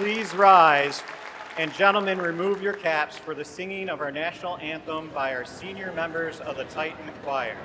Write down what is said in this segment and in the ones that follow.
Please rise, and gentlemen, remove your caps for the singing of our national anthem by our senior members of the Titan Choir.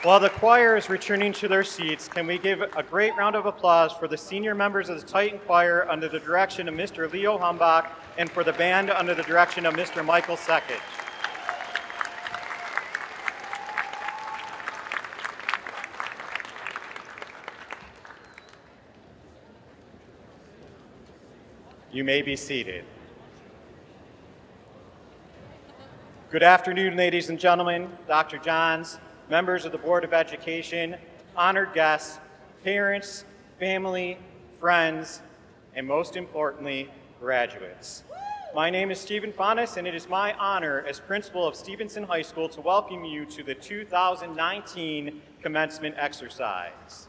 While the choir is returning to their seats, can we give a great round of applause for the senior members of the Titan Choir under the direction of Mr. Leo Humbach and for the band under the direction of Mr. Michael Sekich. You may be seated. Good afternoon, ladies and gentlemen, Dr. Johns, members of the Board of Education, honored guests, parents, family, friends, and most importantly, graduates. My name is Stephen Fonnes, and it is my honor as principal of Stevenson High School to welcome you to the 2019 commencement exercise.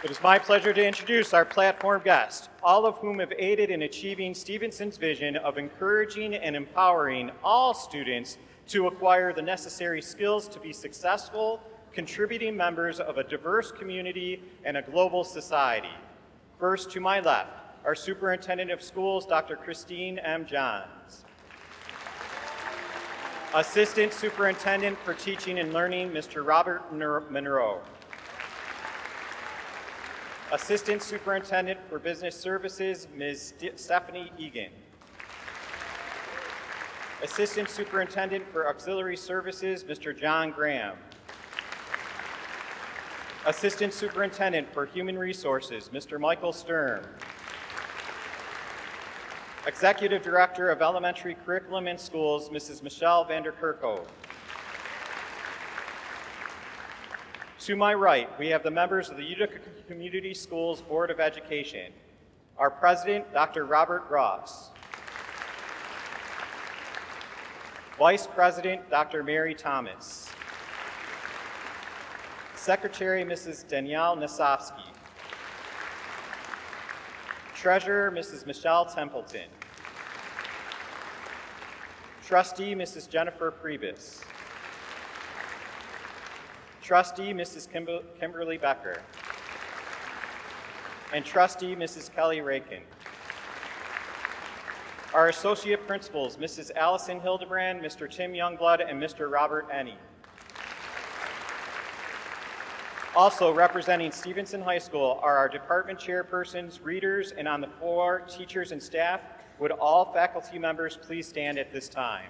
It is my pleasure to introduce our platform guests, all of whom have aided in achieving Stevenson's vision of encouraging and empowering all students to acquire the necessary skills to be successful, contributing members of a diverse community and a global society. First, to my left, our Superintendent of Schools, Dr. Christine M. Johns. Assistant Superintendent for Teaching and Learning, Mr. Robert Monroe. Assistant Superintendent for Business Services, Ms. Stephanie Egan. Assistant Superintendent for Auxiliary Services, Mr. John Graham. Assistant Superintendent for Human Resources, Mr. Michael Sturm. Executive Director of Elementary Curriculum and Schools, Mrs. Michelle Vanderkerko. To my right, we have the members of the Utica Community Schools Board of Education. Our President, Dr. Robert Ross. Vice President, Dr. Mary Thomas. Secretary, Mrs. Danielle Nasofsky. Treasurer, Mrs. Michelle Templeton. Trustee, Mrs. Jennifer Priebus. Trustee, Mrs. Kimberly Becker. And Trustee, Mrs. Kelly Rakin. Our Associate Principals, Mrs. Allison Hildebrand, Mr. Tim Youngblood, and Mr. Robert Enney. Also representing Stevenson High School are our department chairpersons, readers, and on the floor, teachers and staff. Would all faculty members please stand at this time?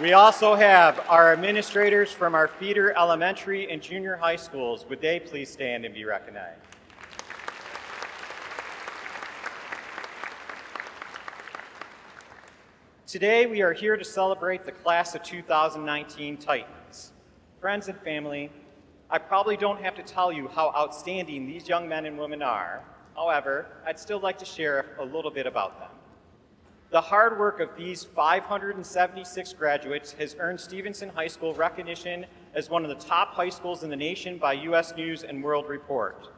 We also have our administrators from our feeder elementary and junior high schools. Would they please stand and be recognized? Today, we are here to celebrate the class of 2019 Titans. Friends and family, I probably don't have to tell you how outstanding these young men and women are. However, I'd still like to share a little bit about them. The hard work of these 576 graduates has earned Stevenson High School recognition as one of the top high schools in the nation by U.S. News and World Report.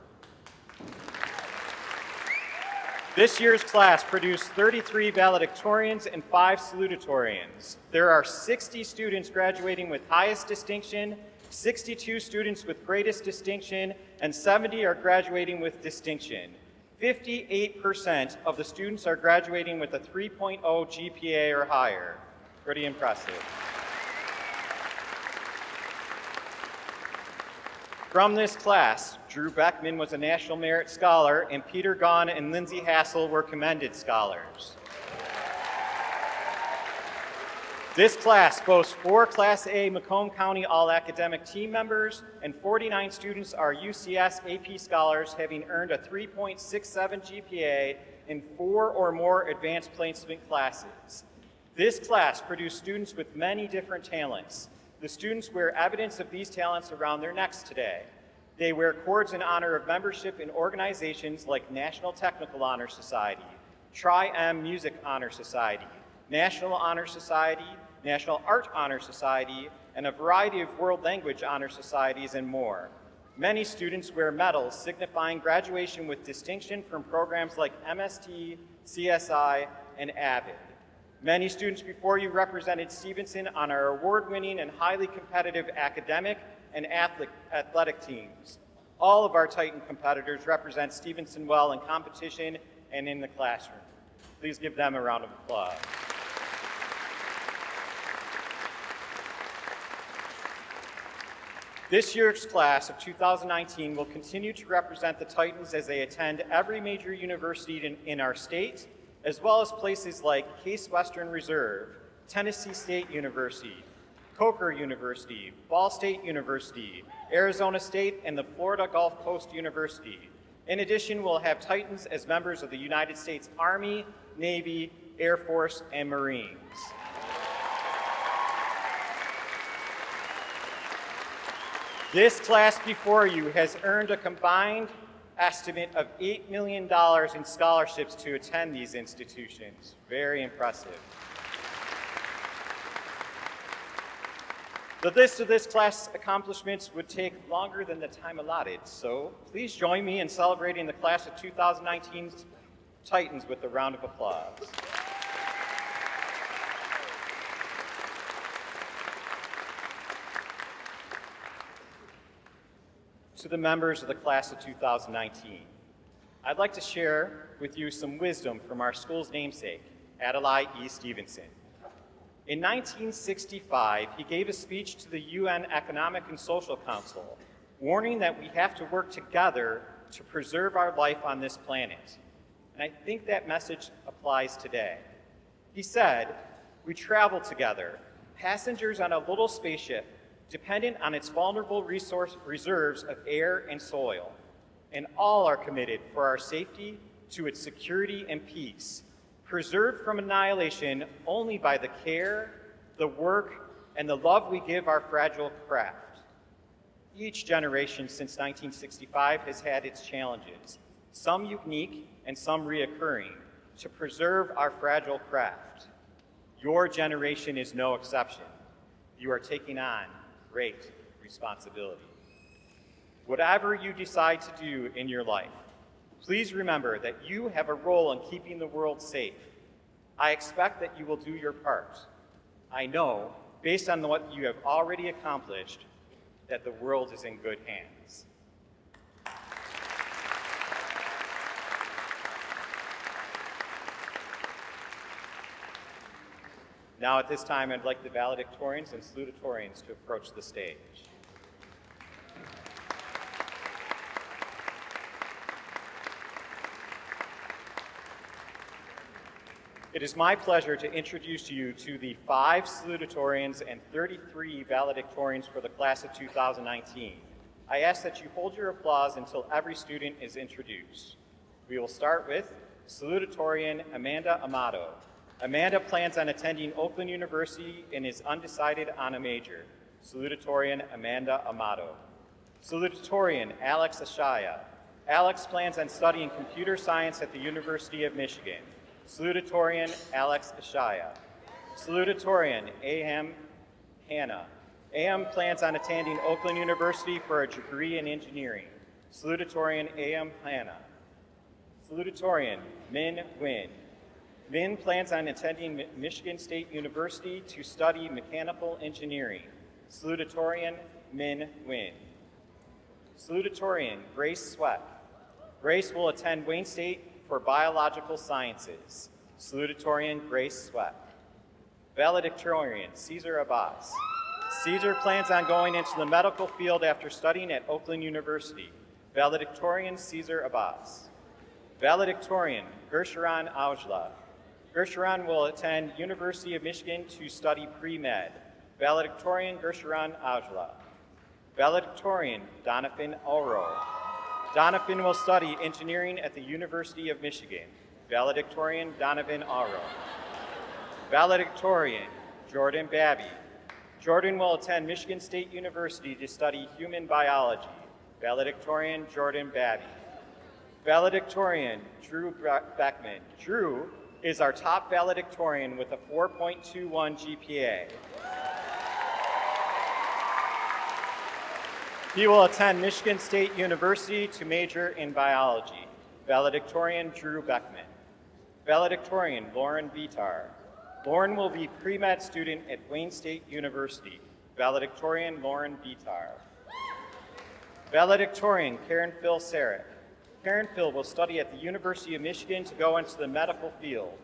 This year's class produced 33 valedictorians and 5 salutatorians. There are 60 students graduating with highest distinction, 62 students with greatest distinction, and 70 are graduating with distinction. 58% of the students are graduating with a 3.0 GPA or higher. Pretty impressive. From this class, Drew Beckman was a National Merit Scholar, and Peter Gaughan and Lindsay Hassel were Commended Scholars. This class boasts 4 Class A Macomb County All-Academic Team members, and 49 students are UCS AP Scholars, having earned a 3.67 GPA in 4 or more advanced placement classes. This class produced students with many different talents. The students wear evidence of these talents around their necks today. They wear cords in honor of membership in organizations like National Technical Honor Society, Tri-M Music Honor Society, National Honor Society, National Art Honor Society, and a variety of world language honor societies and more. Many students wear medals signifying graduation with distinction from programs like MST, CSI, and AVID. Many students before you represented Stevenson on our award-winning and highly competitive academic and athletic teams. All of our Titan competitors represent Stevenson well in competition and in the classroom. Please give them a round of applause. This year's class of 2019 will continue to represent the Titans as they attend every major university in our state, as well as places like Case Western Reserve, Tennessee State University, Coker University, Ball State University, Arizona State, and the Florida Gulf Coast University. In addition, we'll have Titans as members of the United States Army, Navy, Air Force, and Marines. This class before you has earned a combined estimate of $8 million in scholarships to attend these institutions. Very impressive. The list of this class accomplishments would take longer than the time allotted, so please join me in celebrating the class of 2019 Titans with a round of applause. To the members of the class of 2019, I'd like to share with you some wisdom from our school's namesake, Adlai E. Stevenson. In 1965, he gave a speech to the UN Economic and Social Council, warning that we have to work together to preserve our life on this planet. And I think that message applies today. He said, "We travel together, passengers on a little spaceship, dependent on its vulnerable reserves of air and soil, and all are committed for our safety, to its security and peace, preserved from annihilation only by the care, the work, and the love we give our fragile craft." Each generation since 1965 has had its challenges, some unique and some reoccurring, to preserve our fragile craft. Your generation is no exception. You are taking on great responsibility. Whatever you decide to do in your life, please remember that you have a role in keeping the world safe. I expect that you will do your part. I know, based on what you have already accomplished, that the world is in good hands. Now at this time, I'd like the valedictorians and salutatorians to approach the stage. It is my pleasure to introduce you to the 5 salutatorians and 33 valedictorians for the class of 2019. I ask that you hold your applause until every student is introduced. We will start with salutatorian Amanda Amato. Amanda plans on attending Oakland University and is undecided on a major. Salutatorian Amanda Amato. Salutatorian Alex Ashaya. Alex plans on studying computer science at the University of Michigan. Salutatorian Alex Ashaya. Salutatorian A.M. Hannah. A.M. plans on attending Oakland University for a degree in engineering. Salutatorian A.M. Hannah. Salutatorian Min Nguyen. Min plans on attending Michigan State University to study mechanical engineering. Salutatorian Min Nguyen. Salutatorian Grace Sweck. Grace will attend Wayne State for biological sciences. Salutatorian Grace Sweck. Valedictorian Caesar Abbas. Caesar plans on going into the medical field after studying at Oakland University. Valedictorian Caesar Abbas. Valedictorian Gersharon Aujla. Gersharon will attend University of Michigan to study pre-med. Valedictorian Gersharon Aujla. Valedictorian Donovan Oro. Donovan will study engineering at the University of Michigan. Valedictorian Donovan Oro. Valedictorian Jordan Babby. Jordan will attend Michigan State University to study human biology. Valedictorian Jordan Babby. Valedictorian Drew Beckman. Drew is our top valedictorian with a 4.21 GPA. He will attend Michigan State University to major in biology. Valedictorian Drew Beckman. Valedictorian Lauren Vitar. Lauren will be pre-med student at Wayne State University. Valedictorian Lauren Vitar. Valedictorian Karen Phil Sarek. Karen Phil will study at the University of Michigan to go into the medical field.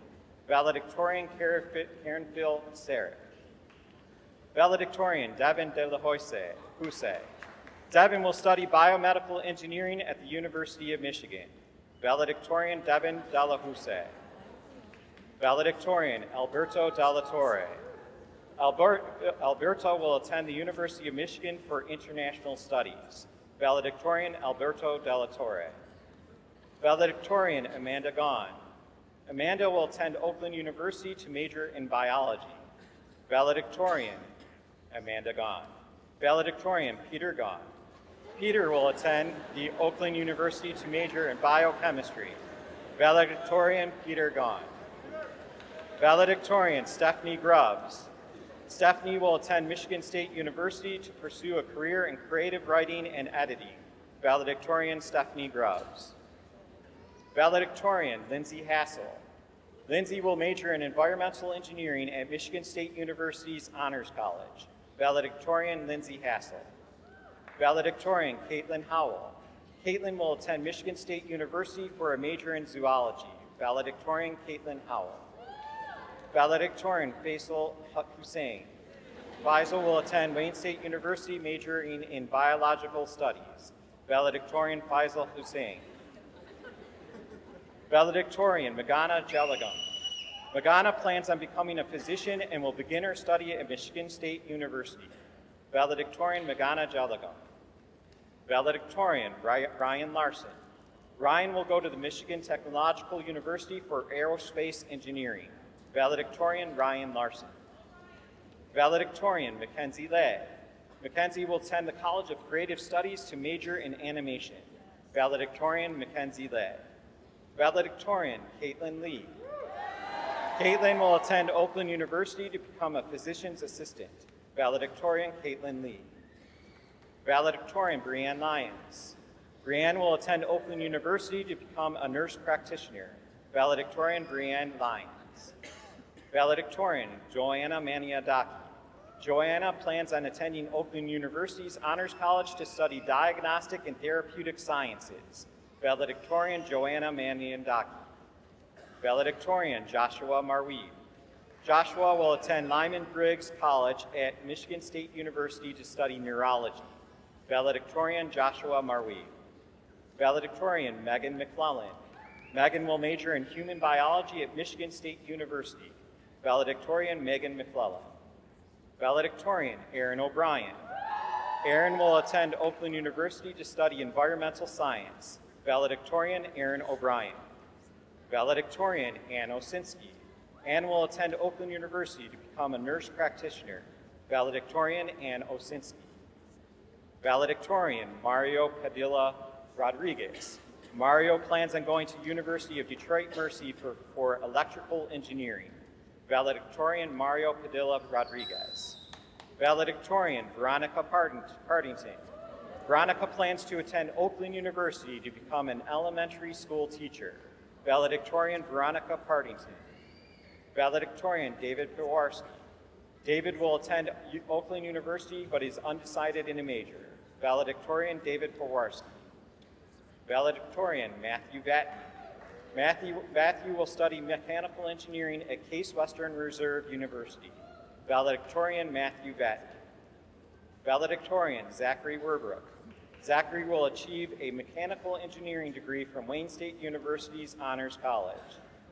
Valedictorian Karen Phil Sarek. Valedictorian Devin De La House. Devin will study biomedical engineering at the University of Michigan. Valedictorian Devin De La House. Valedictorian Alberto Dalla Torre. Alberto will attend the University of Michigan for international studies. Valedictorian Alberto Dalla Torre. Valedictorian Amanda Gaughan. Amanda will attend Oakland University to major in biology. Valedictorian Amanda Gaughan. Valedictorian Peter Gaughan. Peter will attend the Oakland University to major in biochemistry. Valedictorian Peter Gaughan. Valedictorian Stephanie Grubbs. Stephanie will attend Michigan State University to pursue a career in creative writing and editing. Valedictorian Stephanie Grubbs. Valedictorian Lindsay Hassel. Lindsay will major in environmental engineering at Michigan State University's Honors College. Valedictorian Lindsay Hassel. Valedictorian Caitlin Howell. Caitlin will attend Michigan State University for a major in zoology. Valedictorian Caitlin Howell. Valedictorian Faisal Hussain. Faisal will attend Wayne State University majoring in biological studies. Valedictorian Faisal Hussain. Valedictorian Magana Jalagam. Magana plans on becoming a physician and will begin her study at Michigan State University. Valedictorian Magana Jalagam. Valedictorian Ryan Larson. Ryan will go to the Michigan Technological University for aerospace engineering. Valedictorian Ryan Larson. Valedictorian Mackenzie Lay. Mackenzie will attend the College of Creative Studies to major in animation. Valedictorian Mackenzie Lay. Valedictorian Caitlin Lee. Caitlin will attend Oakland University to become a physician's assistant. Valedictorian Caitlin Lee. Valedictorian Brianne Lyons. Brianne will attend Oakland University to become a nurse practitioner. Valedictorian Brianne Lyons. Valedictorian Joanna Maniadaki. Joanna plans on attending Oakland University's Honors College to study diagnostic and therapeutic sciences. Valedictorian Joanna Maniadaki. Valedictorian Joshua Marweed. Joshua will attend Lyman Briggs College at Michigan State University to study neurology. Valedictorian Joshua Marweed. Valedictorian Megan McClellan. Megan will major in human biology at Michigan State University. Valedictorian Megan McClellan. Valedictorian Aaron O'Brien. Aaron will attend Oakland University to study environmental science. Valedictorian Aaron O'Brien. Valedictorian Ann Osinski. Anne will attend Oakland University to become a nurse practitioner. Valedictorian Ann Osinski. Valedictorian Mario Padilla Rodriguez. Mario plans on going to University of Detroit Mercy for electrical engineering. Valedictorian Mario Padilla Rodriguez. Valedictorian Veronica Partington. Veronica plans to attend Oakland University to become an elementary school teacher. Valedictorian Veronica Partington. Valedictorian David Pewarski. David will attend Oakland University but is undecided in a major. Valedictorian David Pewarski. Valedictorian Matthew Vatney. Matthew will study mechanical engineering at Case Western Reserve University. Valedictorian Matthew Vatney. Valedictorian Zachary Werbrook. Zachary will achieve a mechanical engineering degree from Wayne State University's Honors College.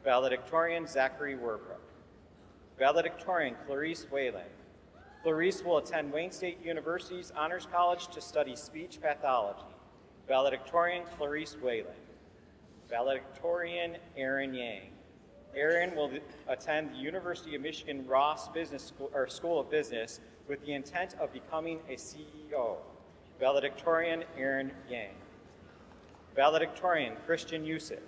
Valedictorian Zachary Werbrook. Valedictorian Clarice Whalen. Clarice will attend Wayne State University's Honors College to study speech pathology. Valedictorian Clarice Whalen. Valedictorian Aaron Yang. Aaron will attend the University of Michigan Ross School of Business with the intent of becoming a CEO. Valedictorian Aaron Yang. Valedictorian Christian Yusuf.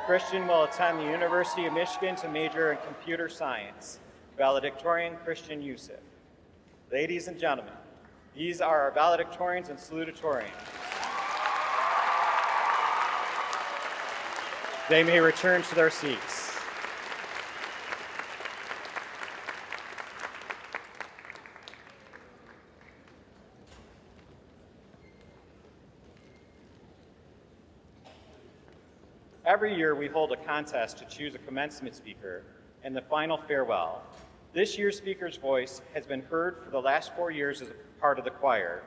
Christian will attend the University of Michigan to major in computer science. Valedictorian Christian Yusuf. Ladies and gentlemen, these are our valedictorians and salutatorians. They may return to their seats. Every year we hold a contest to choose a commencement speaker and the final farewell. This year's speaker's voice has been heard for the last 4 years as a part of the choir.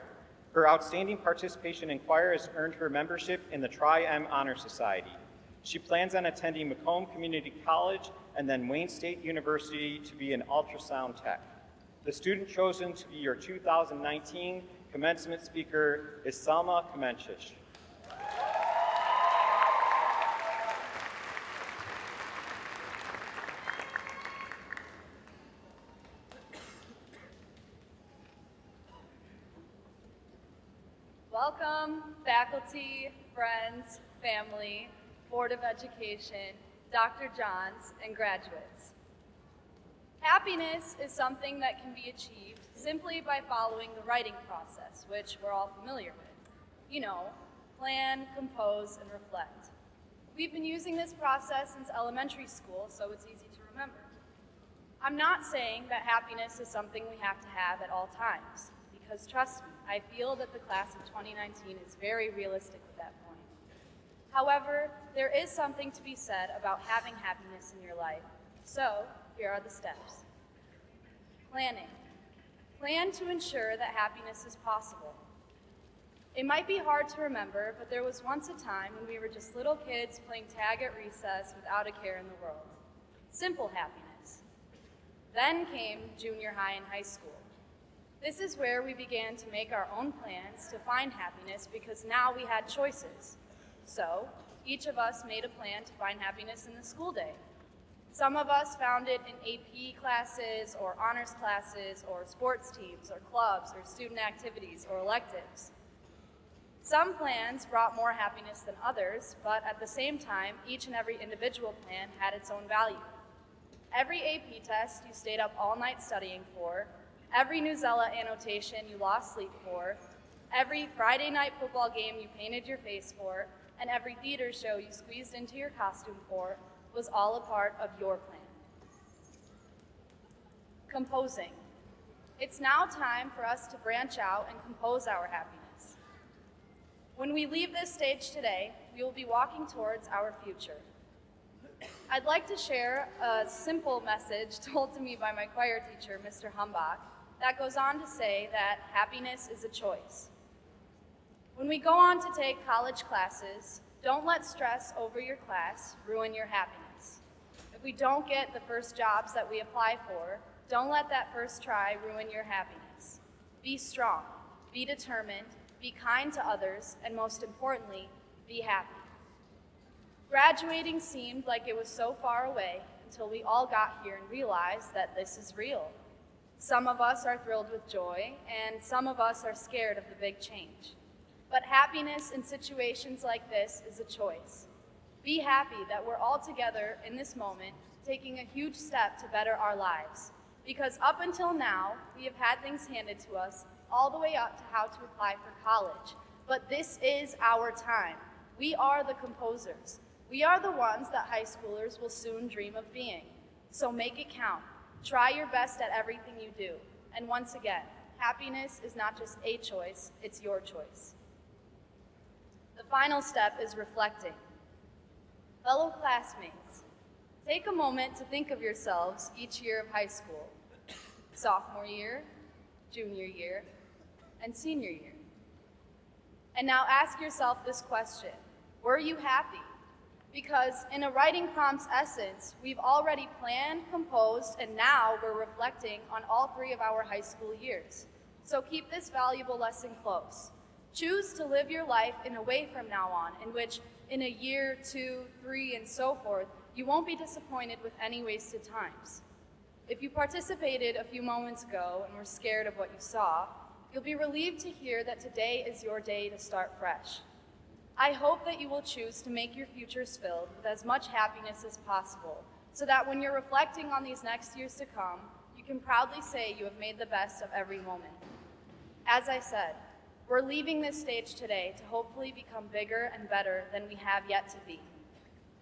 Her outstanding participation in choir has earned her membership in the Tri-M Honor Society. She plans on attending Macomb Community College and then Wayne State University to be an ultrasound tech. The student chosen to be your 2019 commencement speaker is Salma Kamenchich. Welcome, faculty, friends, family, Board of Education, Dr. Johns, and graduates. Happiness is something that can be achieved simply by following the writing process, which we're all familiar with. You know, plan, compose, and reflect. We've been using this process since elementary school, so it's easy to remember. I'm not saying that happiness is something we have to have at all times, because trust me, I feel that the class of 2019 is very realistic at that point. However, there is something to be said about having happiness in your life. So, here are the steps. Planning. Plan to ensure that happiness is possible. It might be hard to remember, but there was once a time when we were just little kids playing tag at recess without a care in the world. Simple happiness. Then came junior high and high school. This is where we began to make our own plans to find happiness because now we had choices. So, each of us made a plan to find happiness in the school day. Some of us found it in AP classes or honors classes or sports teams or clubs or student activities or electives. Some plans brought more happiness than others, but at the same time, each and every individual plan had its own value. Every AP test you stayed up all night studying for, every Newsella annotation you lost sleep for, every Friday night football game you painted your face for, and every theater show you squeezed into your costume for was all a part of your plan. Composing. It's now time for us to branch out and compose our happiness. When we leave this stage today, we will be walking towards our future. I'd like to share a simple message told to me by my choir teacher, Mr. Humbach, that goes on to say that happiness is a choice. When we go on to take college classes, don't let stress over your class ruin your happiness. If we don't get the first jobs that we apply for, don't let that first try ruin your happiness. Be strong, be determined, be kind to others, and most importantly, be happy. Graduating seemed like it was so far away until we all got here and realized that this is real. Some of us are thrilled with joy, and some of us are scared of the big change. But happiness in situations like this is a choice. Be happy that we're all together in this moment, taking a huge step to better our lives. Because up until now, we have had things handed to us all the way up to how to apply for college. But this is our time. We are the composers. We are the ones that high schoolers will soon dream of being. So make it count. Try your best at everything you do. And once again, happiness is not just a choice, it's your choice. The final step is reflecting. Fellow classmates, take a moment to think of yourselves each year of high school. Sophomore year, junior year, and senior year. And now ask yourself this question: were you happy? Because in a writing prompt's essence, we've already planned, composed, and now we're reflecting on all 3 of our high school years. So keep this valuable lesson close. Choose to live your life in a way from now on in which in a year, 2, 3, and so forth, you won't be disappointed with any wasted times. If you participated a few moments ago and were scared of what you saw, you'll be relieved to hear that today is your day to start fresh. I hope that you will choose to make your futures filled with as much happiness as possible, so that when you're reflecting on these next years to come, you can proudly say you have made the best of every moment. As I said, we're leaving this stage today to hopefully become bigger and better than we have yet to be.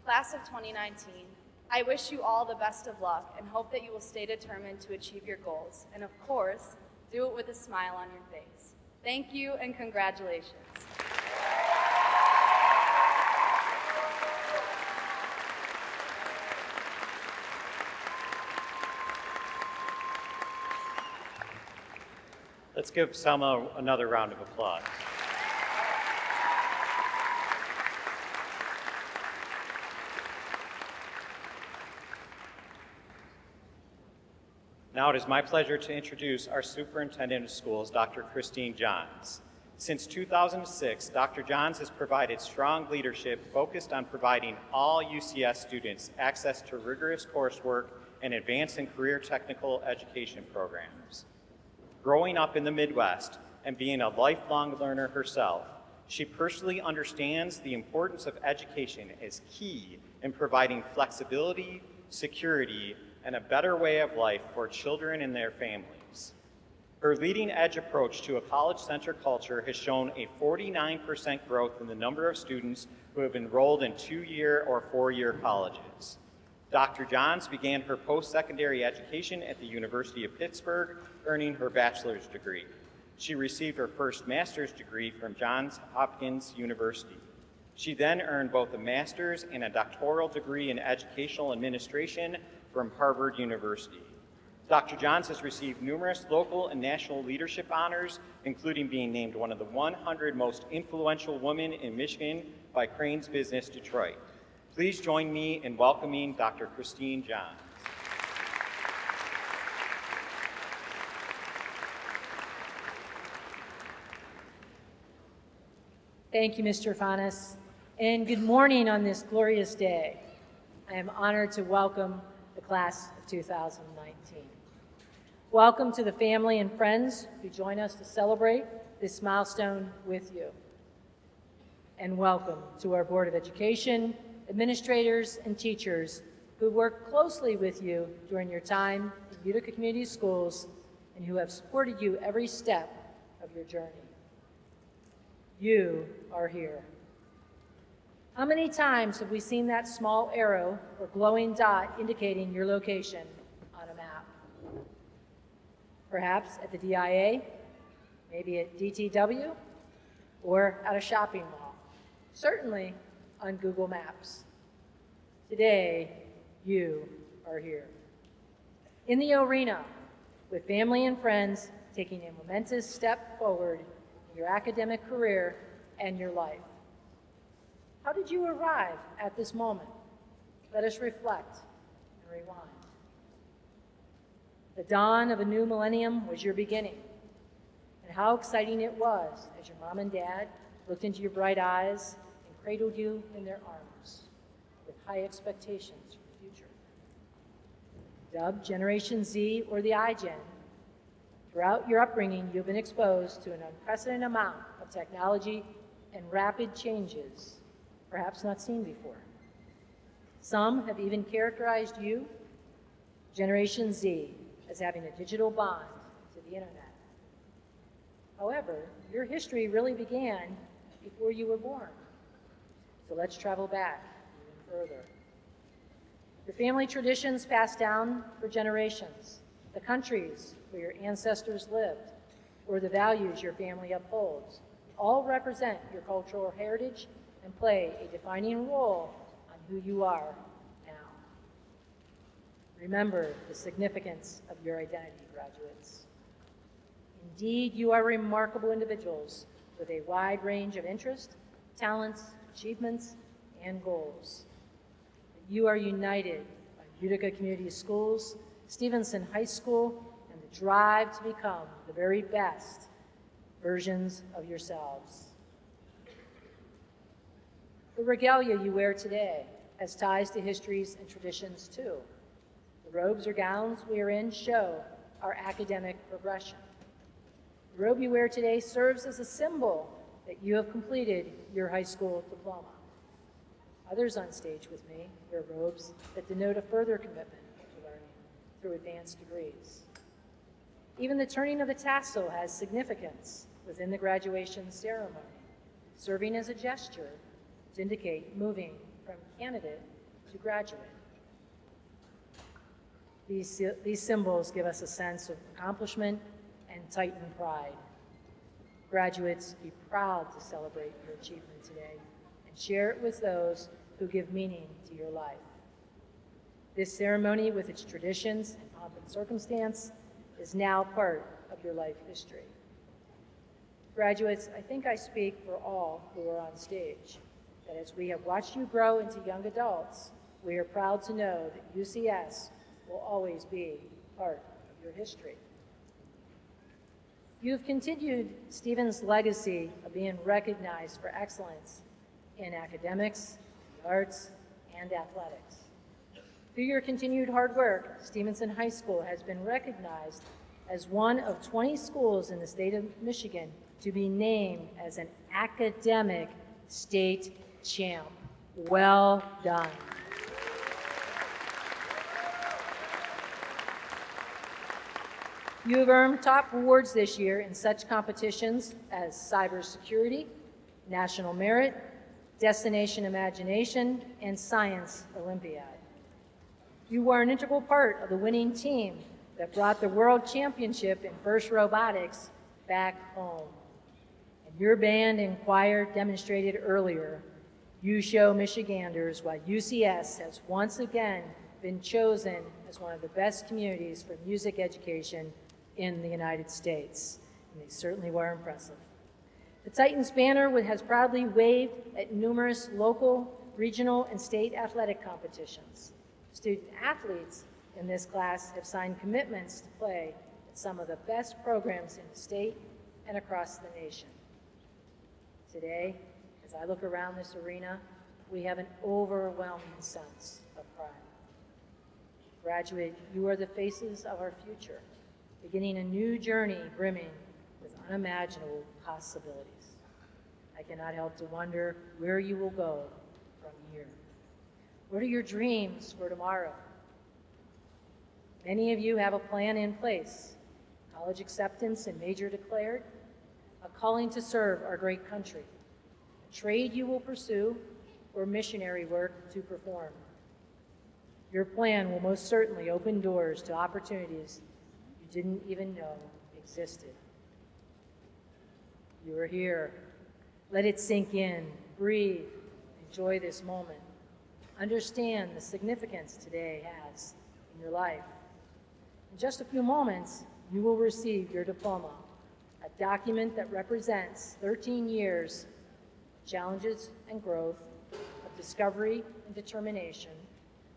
Class of 2019, I wish you all the best of luck and hope that you will stay determined to achieve your goals. And of course, do it with a smile on your face. Thank you and congratulations. Let's give Selma another round of applause. Now it is my pleasure to introduce our Superintendent of Schools, Dr. Christine Johns. Since 2006, Dr. Johns has provided strong leadership focused on providing all UCS students access to rigorous coursework and advanced and career technical education programs. Growing up in the Midwest and being a lifelong learner herself, she personally understands the importance of education as key in providing flexibility, security, and a better way of life for children and their families. Her leading edge approach to a college-centered culture has shown a 49% growth in the number of students who have enrolled in 2-year or 4-year colleges. Dr. Johns began her post-secondary education at the University of Pittsburgh, earning her bachelor's degree. She received her first master's degree from Johns Hopkins University. She then earned both a master's and a doctoral degree in educational administration from Harvard University. Dr. Johns has received numerous local and national leadership honors, including being named one of the 100 most influential women in Michigan by Crain's Business Detroit. Please join me in welcoming Dr. Christine Johns. Thank you, Mr. Fanis, and good morning on this glorious day. I am honored to welcome the class of 2019. Welcome to the family and friends who join us to celebrate this milestone with you. And welcome to our Board of Education, administrators, and teachers who worked closely with you during your time in Utica Community Schools and who have supported you every step of your journey. You are here. How many times have we seen that small arrow or glowing dot indicating your location on a map? Perhaps at the DIA, maybe at DTW, or at a shopping mall. Certainly on Google Maps. Today, you are here. In the arena, with family and friends, taking a momentous step forward in your academic career and your life. How did you arrive at this moment? Let us reflect and rewind. The dawn of a new millennium was your beginning, and how exciting it was as your mom and dad looked into your bright eyes and cradled you in their arms with high expectations for the future. dubbed Generation Z or the iGen. Throughout your upbringing, you've been exposed to an unprecedented amount of technology and rapid changes, perhaps not seen before. Some have even characterized you, Generation Z, as having a digital bond to the internet. However, your history really began before you were born. So let's travel back even further. Your family traditions passed down for generations, the countries where your ancestors lived, or the values your family upholds, all represent your cultural heritage and play a defining role on who you are now. Remember the significance of your identity, graduates. Indeed, you are remarkable individuals with a wide range of interests, talents, achievements, and goals. You are united by Utica Community Schools, Stevenson High School, and the drive to become the very best versions of yourselves. The regalia you wear today has ties to histories and traditions too. The robes or gowns we are in show our academic progression. The robe you wear today serves as a symbol that you have completed your high school diploma. Others on stage with me wear robes that denote a further commitment to learning through advanced degrees. Even the turning of the tassel has significance within the graduation ceremony, serving as a gesture to indicate moving from candidate to graduate. These symbols give us a sense of accomplishment and Titan pride. Graduates, be proud to celebrate your achievement today and share it with those who give meaning to your life. This ceremony, with its traditions and pomp and circumstance, is now part of your life history. Graduates, I think I speak for all who are on stage, that as we have watched you grow into young adults, we are proud to know that UCS will always be part of your history. You've continued Stephen's legacy of being recognized for excellence in academics, the arts, and athletics. Through your continued hard work, Stevenson High School has been recognized as one of 20 schools in the state of Michigan to be named as an academic state champ. Well done. You have earned top awards this year in such competitions as cybersecurity, national merit, destination imagination, and science Olympiad. You were an integral part of the winning team that brought the world championship in FIRST Robotics back home. And your band and choir demonstrated earlier, you show Michiganders why UCS has once again been chosen as one of the best communities for music education in the United States. And they certainly were impressive. The Titans banner has proudly waved at numerous local, regional, and state athletic competitions. Student athletes in this class have signed commitments to play at some of the best programs in the state and across the nation. Today, as I look around this arena, we have an overwhelming sense of pride. Graduate, you are the faces of our future, beginning a new journey brimming with unimaginable possibilities. I cannot help to wonder where you will go from here. What are your dreams for tomorrow? Many of you have a plan in place, college acceptance and major declared, a calling to serve our great country, a trade you will pursue, or missionary work to perform. Your plan will most certainly open doors to opportunities you didn't even know existed. You are here. Let it sink in, breathe, enjoy this moment. Understand the significance today has in your life. In just a few moments, you will receive your diploma, a document that represents 13 years of challenges and growth, of discovery and determination,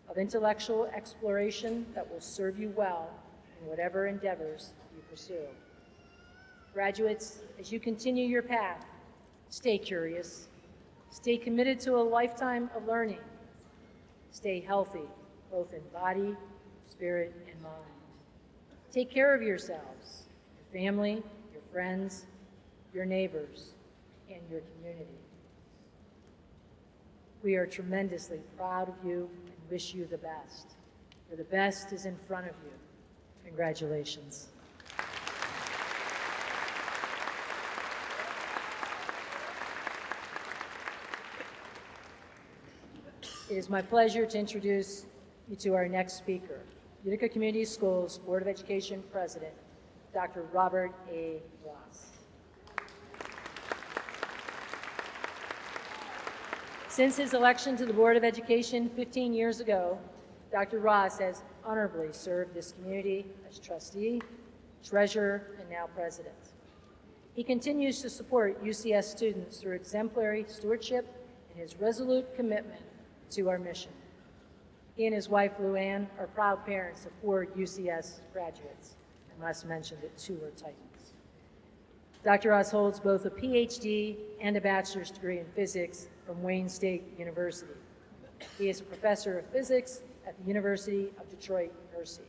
of intellectual exploration that will serve you well in whatever endeavors you pursue. Graduates, as you continue your path, stay curious, stay committed to a lifetime of learning, stay healthy, both in body, spirit, and mind. Take care of yourselves, your family, your friends, your neighbors, and your community. We are tremendously proud of you and wish you the best, for the best is in front of you. Congratulations. It is my pleasure to introduce you to our next speaker, Utica Community Schools Board of Education President, Dr. Robert A. Ross. Since his election to the Board of Education 15 years ago, Dr. Ross has honorably served this community as trustee, treasurer, and now president. He continues to support UCS students through exemplary stewardship and his resolute commitment to our mission. He and his wife, Luann, are proud parents of 4 UCS graduates, and last mentioned that 2 are Titans. Dr. Ross holds both a PhD and a bachelor's degree in physics from Wayne State University. He is a professor of physics at the University of Detroit Mercy.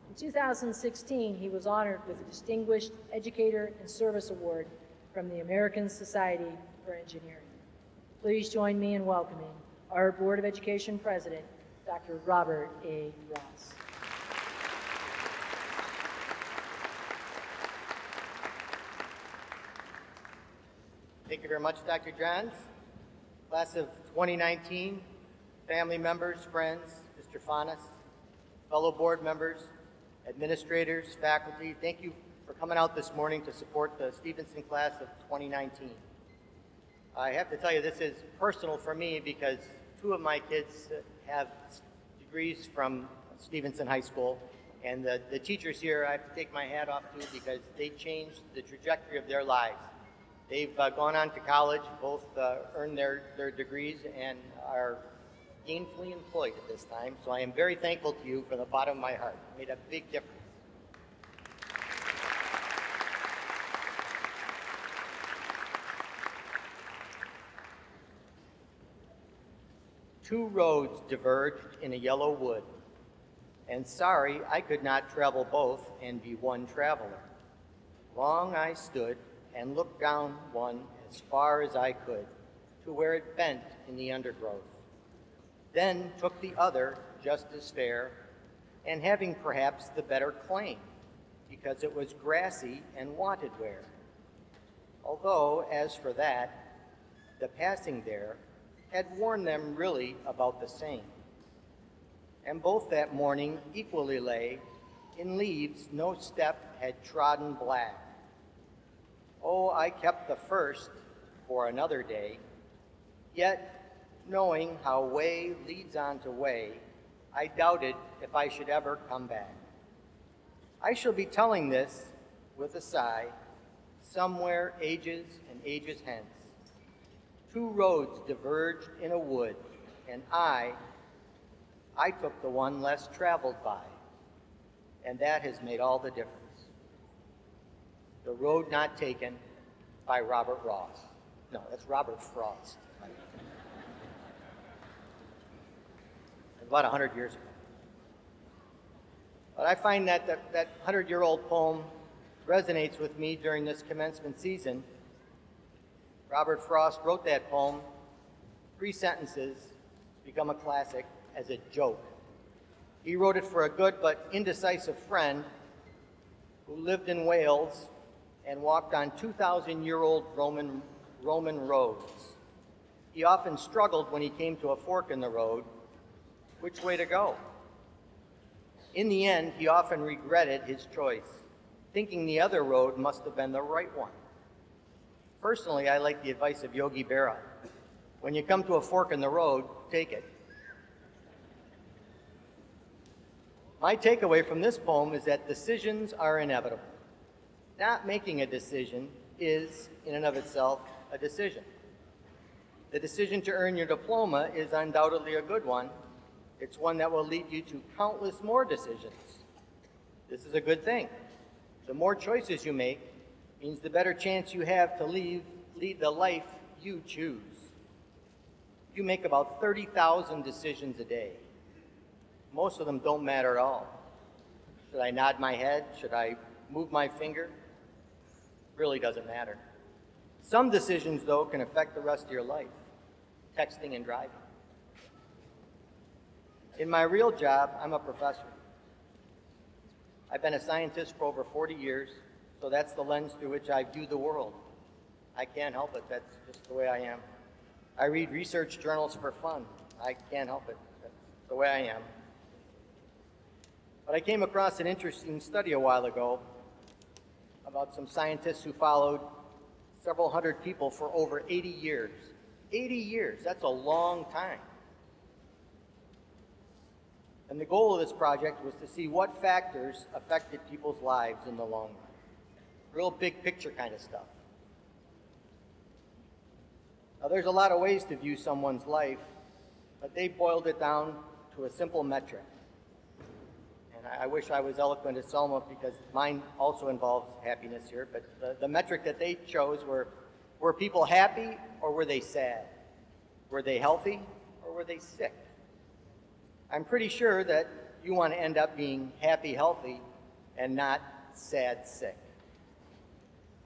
In 2016, he was honored with the Distinguished Educator and Service Award from the American Society for Engineering. Please join me in welcoming our Board of Education President, Dr. Robert A. Ross. Thank you very much, Dr. Johns. Class of 2019, family members, friends, Mr. Fanas, fellow board members, administrators, faculty, thank you for coming out this morning to support the Stevenson class of 2019. I have to tell you, this is personal for me because 2 of my kids have degrees from Stevenson High School, and the teachers here I have to take my hat off to because they changed the trajectory of their lives. They've gone on to college, both earned their degrees and are gainfully employed at this time, so I am very thankful to you from the bottom of my heart. It made a big difference. Two roads diverged in a yellow wood, and sorry I could not travel both and be one traveler. Long I stood and looked down one as far as I could to where it bent in the undergrowth. Then took the other just as fair, and having perhaps the better claim, because it was grassy and wanted wear. Although, as for that, the passing there had warned them really about the same. And both that morning equally lay in leaves no step had trodden black. Oh, I kept the first for another day, yet knowing how way leads on to way, I doubted if I should ever come back. I shall be telling this with a sigh, somewhere ages and ages hence. 2 roads diverged in a wood, and I took the one less traveled by, and that has made all the difference. The Road Not Taken by Robert Ross. No, that's Robert Frost. About 100 years ago. But I find that 100-year-old poem resonates with me during this commencement season. Robert Frost wrote that poem, 3 sentences, become a classic, as a joke. He wrote it for a good but indecisive friend who lived in Wales and walked on 2,000-year-old Roman roads. He often struggled when he came to a fork in the road, which way to go. In the end, he often regretted his choice, thinking the other road must have been the right one. Personally, I like the advice of Yogi Berra. When you come to a fork in the road, take it. My takeaway from this poem is that decisions are inevitable. Not making a decision is, in and of itself, a decision. The decision to earn your diploma is undoubtedly a good one. It's one that will lead you to countless more decisions. This is a good thing. The more choices you make means the better chance you have to lead the life you choose. You make about 30,000 decisions a day. Most of them don't matter at all. Should I nod my head? Should I move my finger? Really doesn't matter. Some decisions, though, can affect the rest of your life. Texting and driving. In my real job, I'm a professor. I've been a scientist for over 40 years, so that's the lens through which I view the world. I can't help it. That's just the way I am. I read research journals for fun. I can't help it. That's the way I am. But I came across an interesting study a while ago about some scientists who followed several hundred people for over 80 years. 80 years, that's a long time. And the goal of this project was to see what factors affected people's lives in the long run. Real big picture kind of stuff. Now, there's a lot of ways to view someone's life, but they boiled it down to a simple metric. And I wish I was eloquent as Selma, because mine also involves happiness here, but the metric that they chose were people happy or were they sad? Were they healthy or were they sick? I'm pretty sure that you want to end up being happy, healthy, and not sad, sick.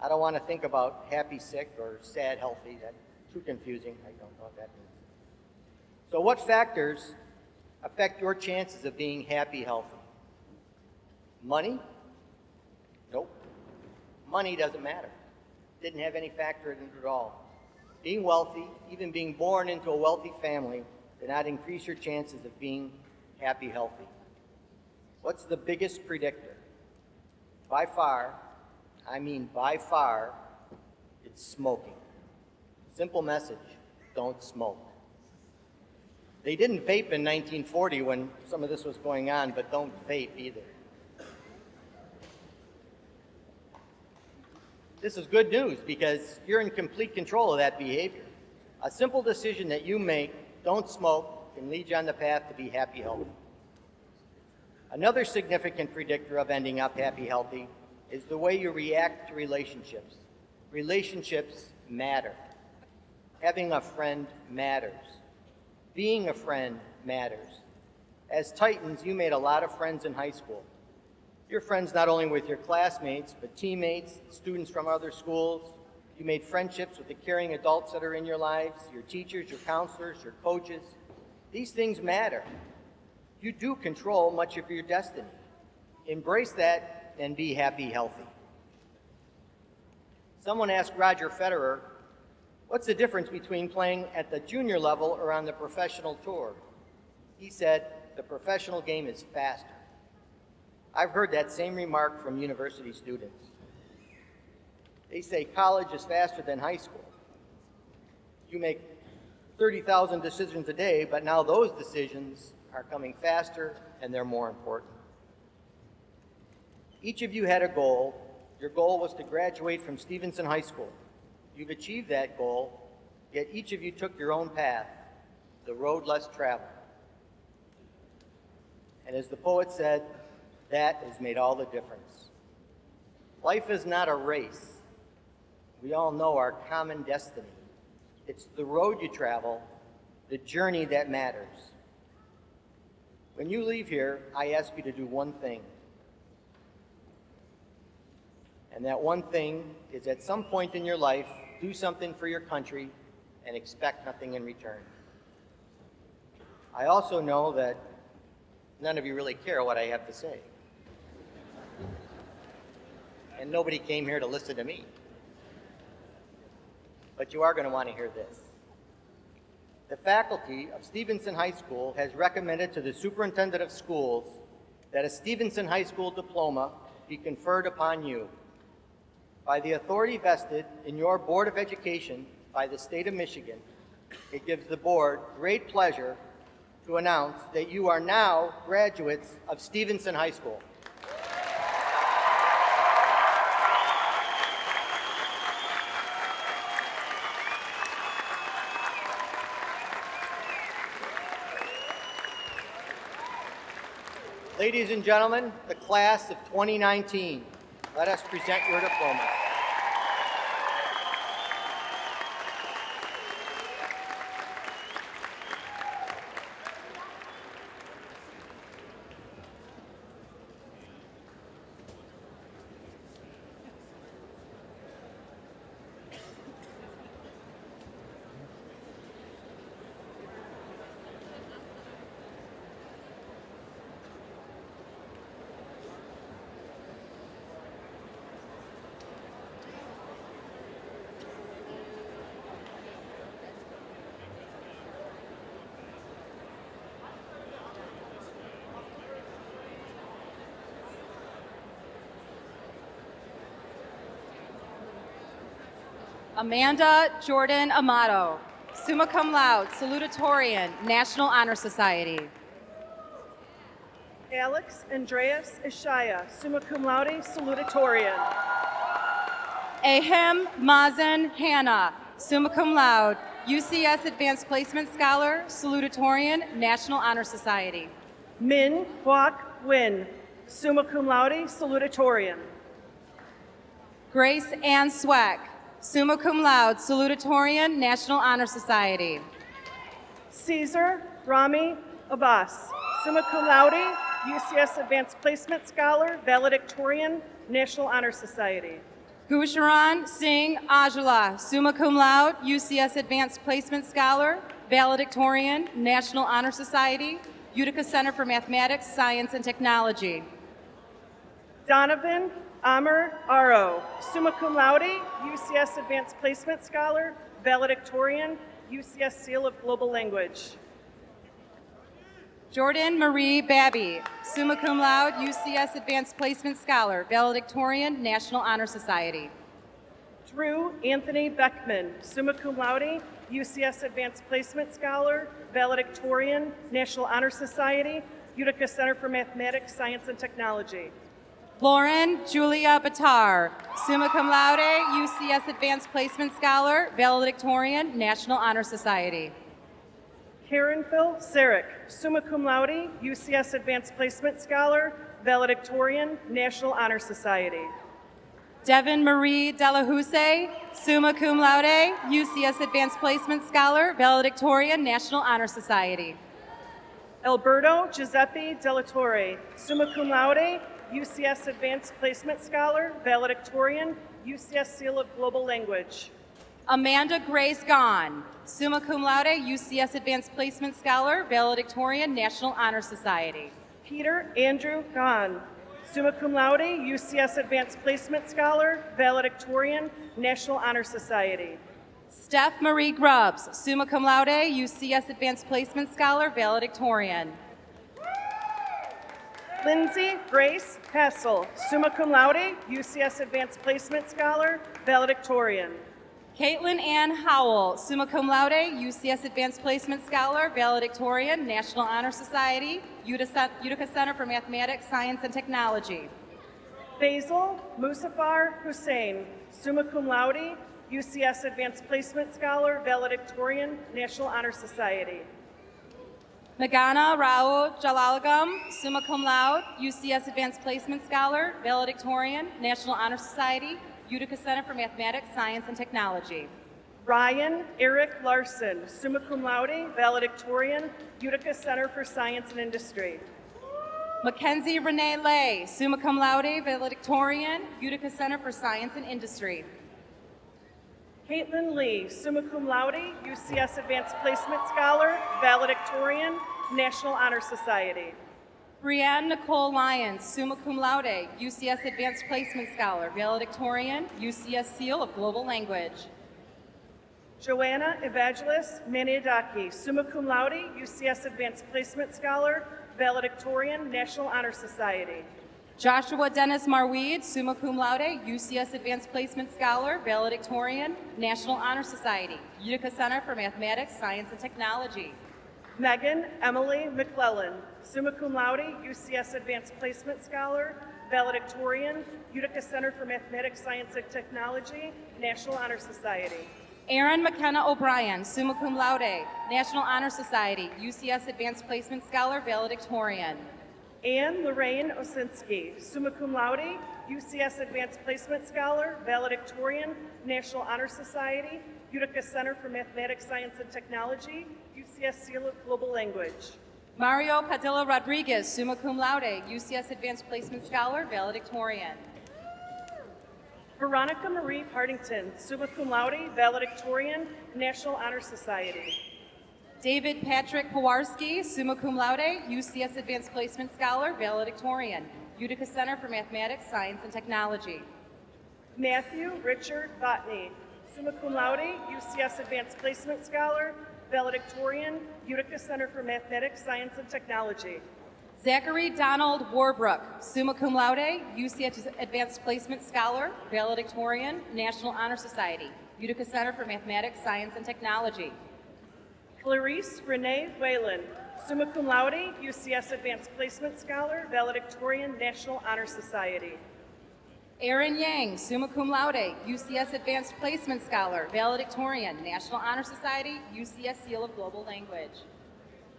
I don't want to think about happy, sick, or sad, healthy. That's too confusing. I don't know what that means. So what factors affect your chances of being happy, healthy? Money? Nope. Money doesn't matter. Didn't have any factor in it at all. Being wealthy, even being born into a wealthy family, did not increase your chances of being happy, healthy. What's the biggest predictor? By far, it's smoking. Simple message, don't smoke. They didn't vape in 1940 when some of this was going on, but don't vape either. This is good news because you're in complete control of that behavior. A simple decision that you make, don't smoke, can lead you on the path to be happy, healthy. Another significant predictor of ending up happy, healthy is the way you react to relationships. Relationships matter. Having a friend matters. Being a friend matters. As Titans, you made a lot of friends in high school. You're friends not only with your classmates, but teammates, students from other schools. You made friendships with the caring adults that are in your lives, your teachers, your counselors, your coaches. These things matter. You do control much of your destiny. Embrace that and be happy, healthy. Someone asked Roger Federer, what's the difference between playing at the junior level or on the professional tour? He said, the professional game is faster. I've heard that same remark from university students. They say college is faster than high school. You make 30,000 decisions a day, but now those decisions are coming faster and they're more important. Each of you had a goal. Your goal was to graduate from Stevenson High School. You've achieved that goal, yet each of you took your own path, the road less traveled. And as the poet said, that has made all the difference. Life is not a race. We all know our common destiny. It's the road you travel, the journey that matters. When you leave here, I ask you to do one thing. And that one thing is at some point in your life, do something for your country and expect nothing in return. I also know that none of you really care what I have to say. And nobody came here to listen to me. But you are going to want to hear this. The faculty of Stevenson High School has recommended to the superintendent of schools that a Stevenson High School diploma be conferred upon you. By the authority vested in your Board of Education by the state of Michigan, it gives the board great pleasure to announce that you are now graduates of Stevenson High School. Ladies and gentlemen, the class of 2019, let us present your diploma. Amanda Jordan Amato, summa cum laude, salutatorian, National Honor Society. Alex Andreas Ishaya, summa cum laude, salutatorian. Ahem Mazen Hannah, summa cum laude, UCS Advanced Placement Scholar, salutatorian, National Honor Society. Min Kwok Win, summa cum laude, salutatorian. Grace Ann Sweck, summa cum laude, salutatorian, National Honor Society. Caesar Rami Abbas, summa cum laude, UCS Advanced Placement Scholar, valedictorian, National Honor Society. Gusharan Singh Ajala, summa cum laude, UCS Advanced Placement Scholar, valedictorian, National Honor Society, Utica Center for Mathematics, Science, and Technology. Donovan Amr Aro, summa cum laude, UCS Advanced Placement Scholar, valedictorian, UCS Seal of Global Language. Jordan Marie Babby, summa cum laude, UCS Advanced Placement Scholar, valedictorian, National Honor Society. Drew Anthony Beckman, summa cum laude, UCS Advanced Placement Scholar, valedictorian, National Honor Society, Utica Center for Mathematics, Science, and Technology. Lauren Julia Batar, summa cum laude, UCS Advanced Placement Scholar, valedictorian, National Honor Society. Karen Phil Sarek, summa cum laude, UCS Advanced Placement Scholar, valedictorian, National Honor Society. Devin Marie Delahousse, summa cum laude, UCS Advanced Placement Scholar, valedictorian, National Honor Society. Alberto Giuseppe Delatorre, summa cum laude, UCS Advanced Placement Scholar, valedictorian, UCS Seal of Global Language. Amanda Grace Gahn, summa cum laude, UCS Advanced Placement Scholar, valedictorian, National Honor Society. Peter Andrew Gahn, summa cum laude, UCS Advanced Placement Scholar, valedictorian, National Honor Society. Steph Marie Grubbs, summa cum laude, UCS Advanced Placement Scholar, valedictorian. Lindsay Grace Hassel, summa cum laude, UCS Advanced Placement Scholar, valedictorian. Caitlin Ann Howell, summa cum laude, UCS Advanced Placement Scholar, valedictorian, National Honor Society, Utica Center for Mathematics, Science, and Technology. Basil Musafar Hussein, summa cum laude, UCS Advanced Placement Scholar, valedictorian, National Honor Society. Megana Rao Jalalagam, summa cum laude, UCS Advanced Placement Scholar, valedictorian, National Honor Society, Utica Center for Mathematics, Science, and Technology. Ryan Eric Larson, summa cum laude, valedictorian, Utica Center for Science and Industry. Mackenzie Renee Lay, summa cum laude, valedictorian, Utica Center for Science and Industry. Caitlin Lee, summa cum laude, UCS Advanced Placement Scholar, valedictorian, National Honor Society. Brianne Nicole Lyons, summa cum laude, UCS Advanced Placement Scholar, valedictorian, UCS Seal of Global Language. Joanna Evangelis Maniadaki, summa cum laude, UCS Advanced Placement Scholar, valedictorian, National Honor Society. Joshua Dennis Marweed, summa cum laude, UCS Advanced Placement Scholar, valedictorian, National Honor Society, Utica Center for Mathematics, Science, and Technology. Megan Emily McClellan, summa cum laude, UCS Advanced Placement Scholar, valedictorian, Utica Center for Mathematics, Science, and Technology, National Honor Society. Aaron McKenna O'Brien, summa cum laude, National Honor Society, UCS Advanced Placement Scholar, valedictorian. Anne Lorraine Osinski, summa cum laude, UCS Advanced Placement Scholar, valedictorian, National Honor Society, Utica Center for Mathematics, Science, and Technology, UCS Seal of Global Language. Mario Padilla Rodriguez, summa cum laude, UCS Advanced Placement Scholar, valedictorian. Veronica Marie Partington, summa cum laude, valedictorian, National Honor Society. David Patrick Pawarski, summa cum laude, UCS Advanced Placement Scholar, valedictorian, Utica Center for Mathematics, Science, and Technology. Matthew Richard Botney, summa cum laude, UCS Advanced Placement Scholar, valedictorian, Utica Center for Mathematics, Science, and Technology. Zachary Donald Warbrook, summa cum laude, UCS Advanced Placement Scholar, valedictorian, National Honor Society, Utica Center for Mathematics, Science, and Technology. Clarice Renee Whalen, summa cum laude, UCS Advanced Placement Scholar, valedictorian, National Honor Society. Aaron Yang, summa cum laude, UCS Advanced Placement Scholar, valedictorian, National Honor Society, UCS Seal of Global Language.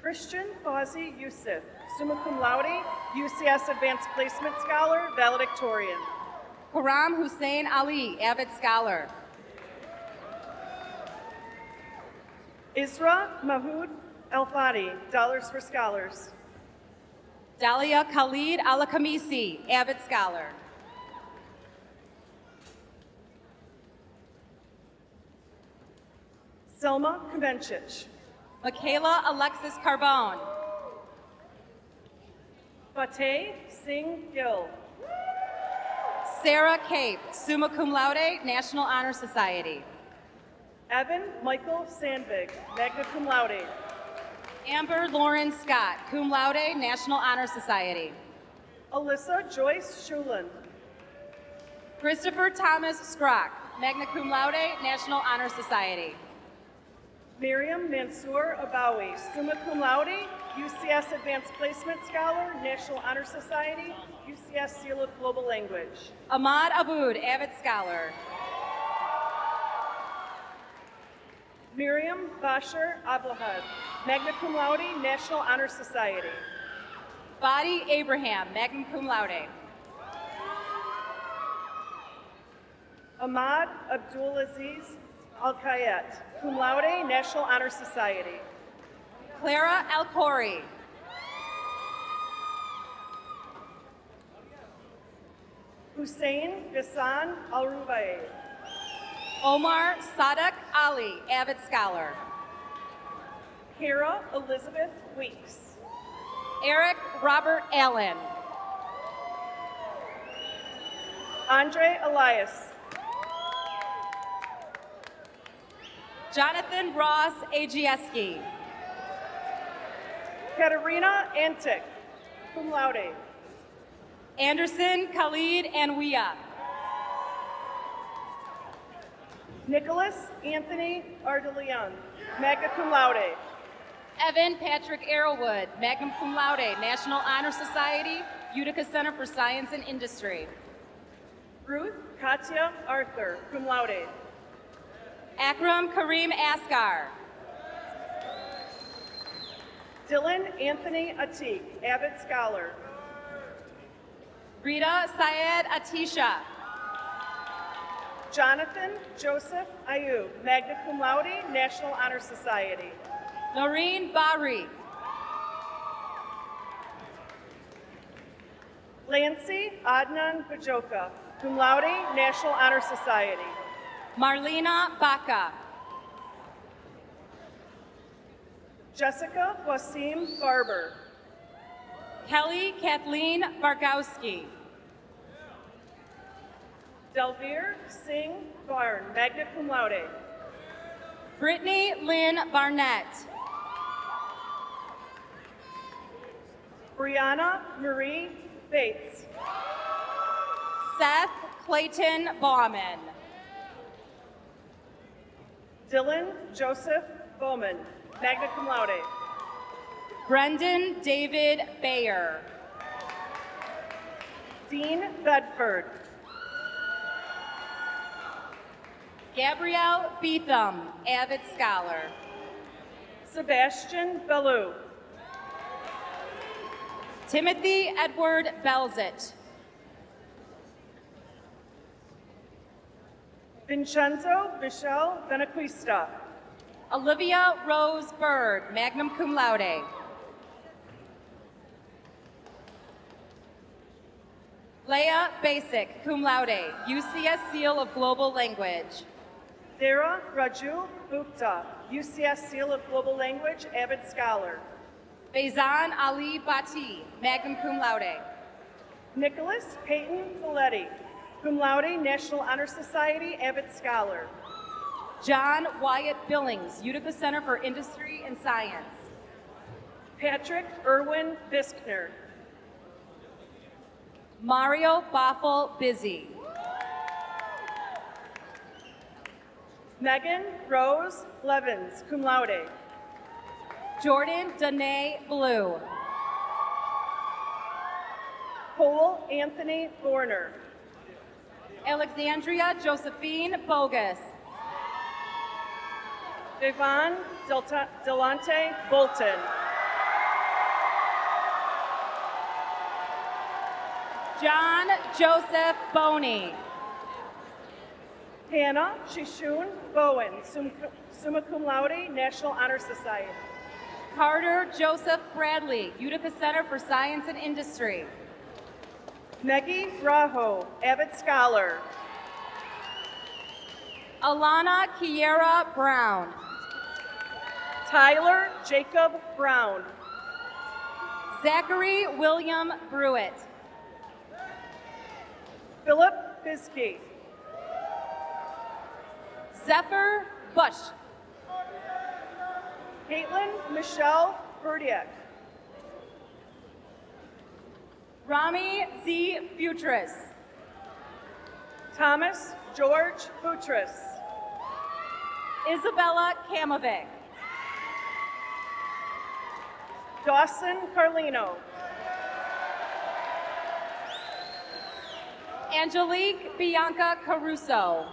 Christian Fawzi Yusuf, summa cum laude, UCS Advanced Placement Scholar, valedictorian. Karam Hussein Ali, avid scholar. Isra Mahood Al-Fadi, Dollars for Scholars. Dalia Khalid Al-Khamisi, avid scholar. Selma Kubenchich. Michaela Alexis Carbone. Fateh Singh Gill. Sarah Cape, summa cum laude, National Honor Society. Evan Michael Sandvig, magna cum laude. Amber Lauren Scott, cum laude, National Honor Society. Alyssa Joyce Shulin. Christopher Thomas Skrock, magna cum laude, National Honor Society. Miriam Mansour Abawi, summa cum laude, UCS Advanced Placement Scholar, National Honor Society, UCS Seal of Global Language. Ahmad Aboud, avid scholar. Miriam Bashir Ablahad, magna cum laude, National Honor Society. Badi Abraham, magna cum laude. Ahmad Abdulaziz Al-Kayet, cum laude, National Honor Society. Clara El-Khoury. Hussein Ghassan Al-Rubai. Omar Sadak Ali, avid scholar. Kara Elizabeth Weeks. Eric Robert Allen. Andre Elias. Jonathan Ross Ajieski. Katerina Antic, cum laude. Anderson Khalid Anwia. Nicholas Anthony Ardeleon, magna cum laude. Evan Patrick Arrowwood, magna cum laude, National Honor Society, Utica Center for Science and Industry. Ruth Katya Arthur, cum laude. Akram Kareem Asgar. Dylan Anthony Atik, avid scholar. Rita Syed Atisha. Jonathan Joseph Ayub, magna cum laude, National Honor Society. Noreen Bari. Lancy Adnan Bajoka, cum laude, National Honor Society. Marlena Baca. Jessica Wasim Barber. Kelly Kathleen Bargowski. Delvir Singh Barn, magna cum laude. Brittany Lynn Barnett. Brianna Marie Bates. Seth Clayton Bauman. Dylan Joseph Bowman, magna cum laude. Brendan David Bayer. Dean Bedford. Gabrielle Beetham, avid scholar. Sebastian Bellou. Timothy Edward Belzit. Vincenzo Michelle Benaquista. Olivia Rose Bird, magna cum laude. Leah Basic, cum laude, UCS Seal of Global Language. Dara Raju Gupta, UCS Seal of Global Language, avid scholar. Faizan Ali Bati, magna cum laude. Nicholas Peyton Coletti, cum laude, National Honor Society, avid scholar. John Wyatt Billings, Utica Center for Industry and Science. Patrick Irwin Biskner. Mario Boffel Busy. Megan Rose Levens, cum laude. Jordan Danae Blue. Cole Anthony Borner. Alexandria Josephine Bogus. Devon Delante Bolton. John Joseph Boney. Hannah Shishun Bowen, summa cum laude, National Honor Society. Carter Joseph Bradley, Utica Center for Science and Industry. Meggie Rajo, Avid Scholar. Alana Kiera Brown. Tyler Jacob Brown. Zachary William Brewitt. Philip Biskey. Zephyr Bush. Caitlin Michelle Burdiak. Rami Z. Butris. Thomas George Butris. Isabella Kamovic. Dawson Carlino. Angelique Bianca Caruso.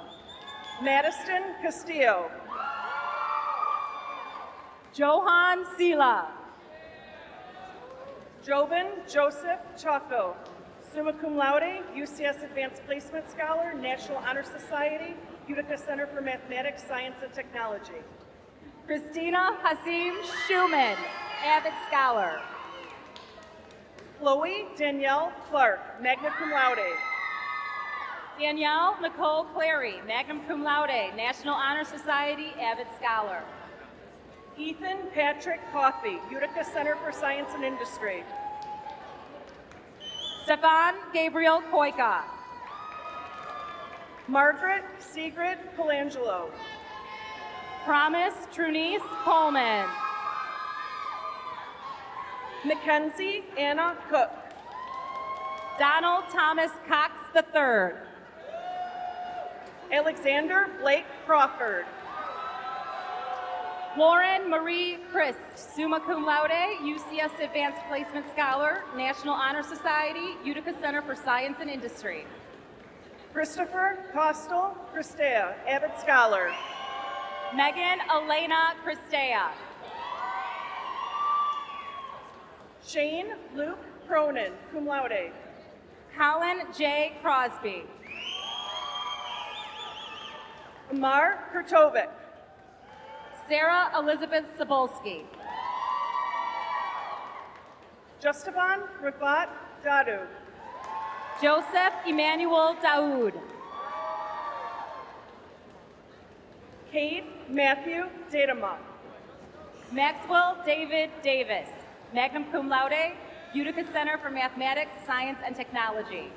Madison Castillo. Johan Sila. Jobin Joseph Chaco, summa cum laude, UCS Advanced Placement Scholar, National Honor Society, Utica Center for Mathematics, Science, and Technology. Christina Hasim Schumann, Avid Scholar. Chloe Danielle Clark, magna cum laude. Danielle Nicole Clary, Magna Cum Laude, National Honor Society, Avid Scholar. Ethan Patrick Coffey, Utica Center for Science and Industry. Stefan Gabriel Koika. Margaret Sigrid Colangelo. Promise Trunice Coleman. Mackenzie Anna Cook. Donald Thomas Cox III. Alexander Blake Crawford. Lauren Marie Christ, summa cum laude, UCS Advanced Placement Scholar, National Honor Society, Utica Center for Science and Industry. Christopher Costal Christea, Avid Scholar. Megan Elena Christea. Shane Luke Cronin, cum laude. Colin J. Crosby. Amar Kurtovic. Sarah Elizabeth Cebulski. Justavan Rafat Dadu. Joseph Emmanuel Daoud. Cade Matthew Datama. Maxwell David Davis, magna cum laude, Utica Center for Mathematics, Science, and Technology.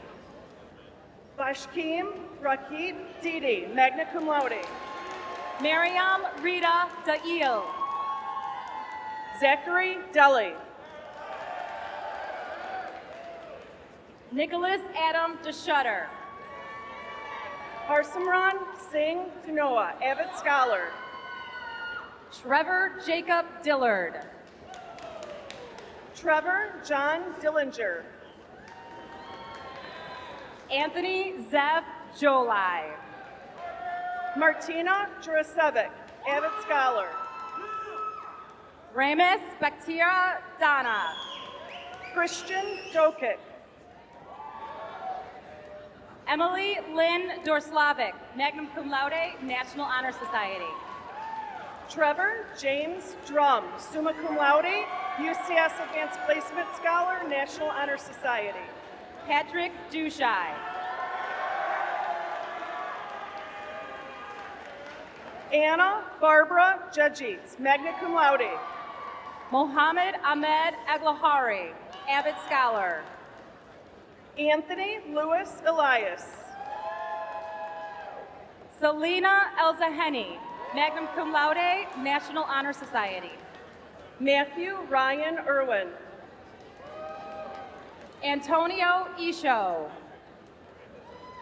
Bashkim Rakib Didi, magna cum laude. Miriam Rita Dail. Zachary Deli. Nicholas Adam DeShutter. Harsimran Singh Dunoa, Avid Scholar. Trevor Jacob Dillard. Trevor John Dillinger. Anthony Zev Jolai. Martina Jurasevic, Avid Scholar. Ramus Baktira Dana. Christian Dokic. Emily Lynn Dorslavic, magna cum laude, National Honor Society. Trevor James Drum, summa cum laude, UCS Advanced Placement Scholar, National Honor Society. Patrick Dushai. Anna Barbara Judges, magna cum laude. Mohammed Ahmed Aglahari, Avid Scholar. Anthony Lewis Elias. Selena Elzaheni, magna cum laude, National Honor Society. Matthew Ryan Irwin. Antonio Isho.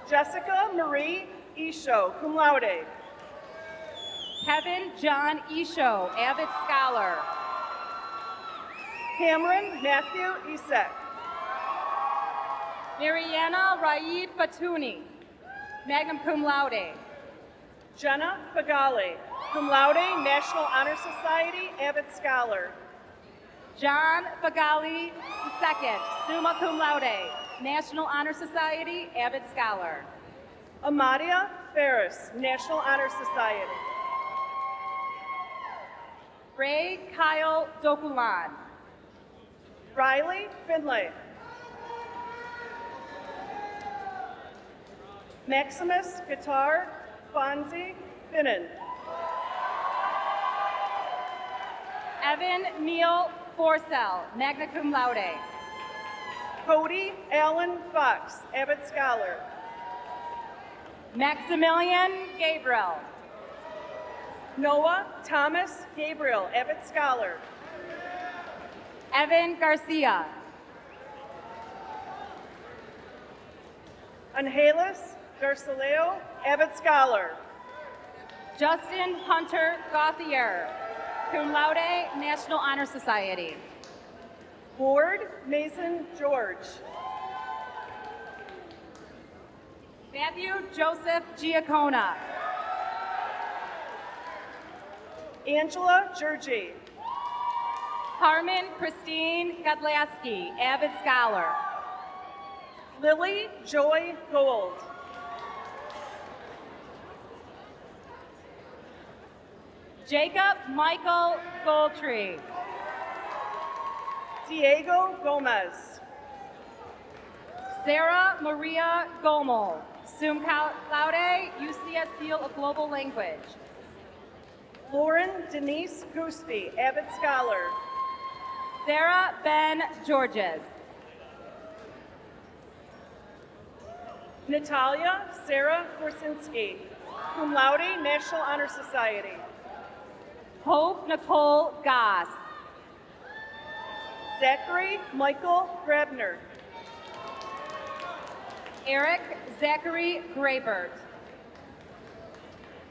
Jessica Marie Isho, cum laude. Kevin John Isho, avid scholar. Cameron Matthew Isek. Mariana Raid Batuni, magna cum laude. Jenna Fagali, cum laude, National Honor Society, avid scholar. John Fagali II, summa cum laude, National Honor Society, avid scholar. Amadia Ferris, National Honor Society. Ray Kyle Dokulan. Riley Finlay. Maximus Guitar Fonzie Finnan. Evan Neal Forsell, magna cum laude. Cody Allen Fox, avid scholar. Maximilian Gabriel. Noah Thomas Gabriel, avid scholar. Evan Garcia. Angelis Garceleo, avid scholar. Justin Hunter Gauthier, cum laude, National Honor Society. Ward Mason George. Matthew Joseph Giacona. Angela Georgie. Carmen Christine Godlaski, avid scholar. Lily Joy Gold. Jacob Michael Goldtree. Diego Gomez. Sarah Maria Gomel, sum cum laude, UCS Seal of Global Language. Lauren Denise Gooseby, avid scholar. Sarah Ben Georges. Natalia Sarah Korsinski, cum laude, National Honor Society. Hope Nicole Goss. Zachary Michael Grabner. Eric Zachary Graybert.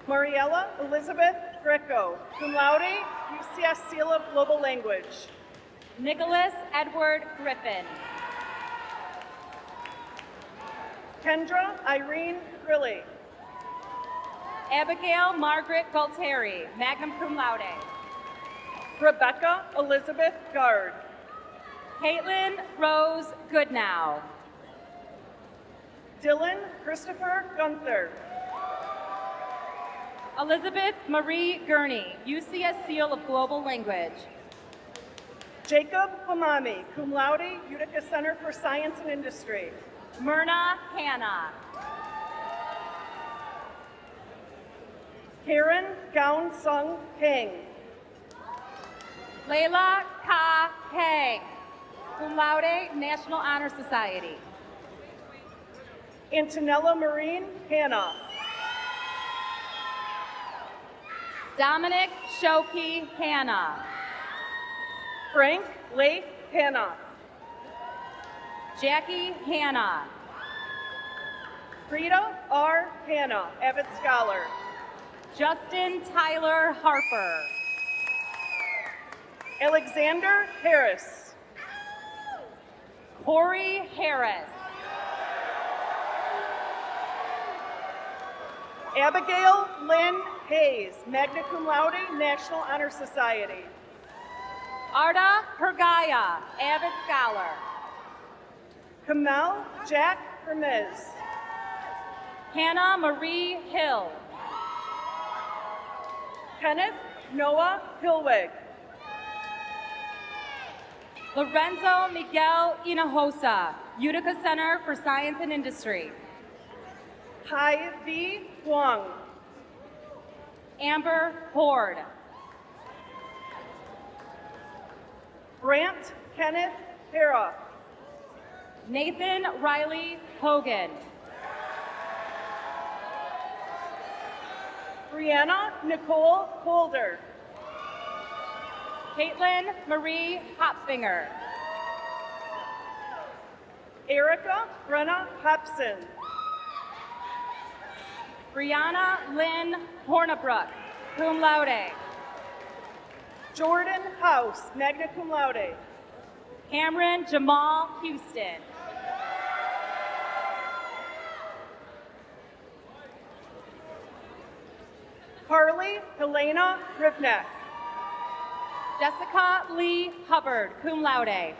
Mariella Elizabeth Greco, cum laude, UCS Seal of Global Language. Nicholas Edward Griffin. Kendra Irene Grilly. Abigail Margaret Galtieri, magna cum laude. Rebecca Elizabeth Gard. Caitlin Rose Goodnow. Dylan Christopher Gunther. Elizabeth Marie Gurney, UCS Seal of Global Language. Jacob Hamami, cum laude, Utica Center for Science and Industry. Myrna Hanna. Karen Gaun Sung Heng. Layla Ka Heng, cum laude, National Honor Society. Antonella Marine Hanna. Dominic Shoki Hanna. Frank Leif Hanna. Jackie Hanna. Frida R. Hanna, avid scholar. Justin Tyler Harper. Alexander Harris. Corey Harris. Abigail Lynn Hayes, magna cum laude, National Honor Society. Arda Hergaya, avid scholar. Kamal Jack Hermes. Hannah Marie Hill. Kenneth Noah Hilweg. Lorenzo Miguel Hinojosa, Utica Center for Science and Industry. Hai V. Huang. Amber Horde. Brant Kenneth Hera. Nathan Riley Hogan. Brianna Nicole Holder. Caitlin Marie Hopfinger. Erica Brenna Hobson. Brianna Lynn Hornabrook. cum laude. Jordan House, magna cum laude. Cameron Jamal Houston. Carly Helena Rivnek. Jessica Lee Hubbard, cum laude.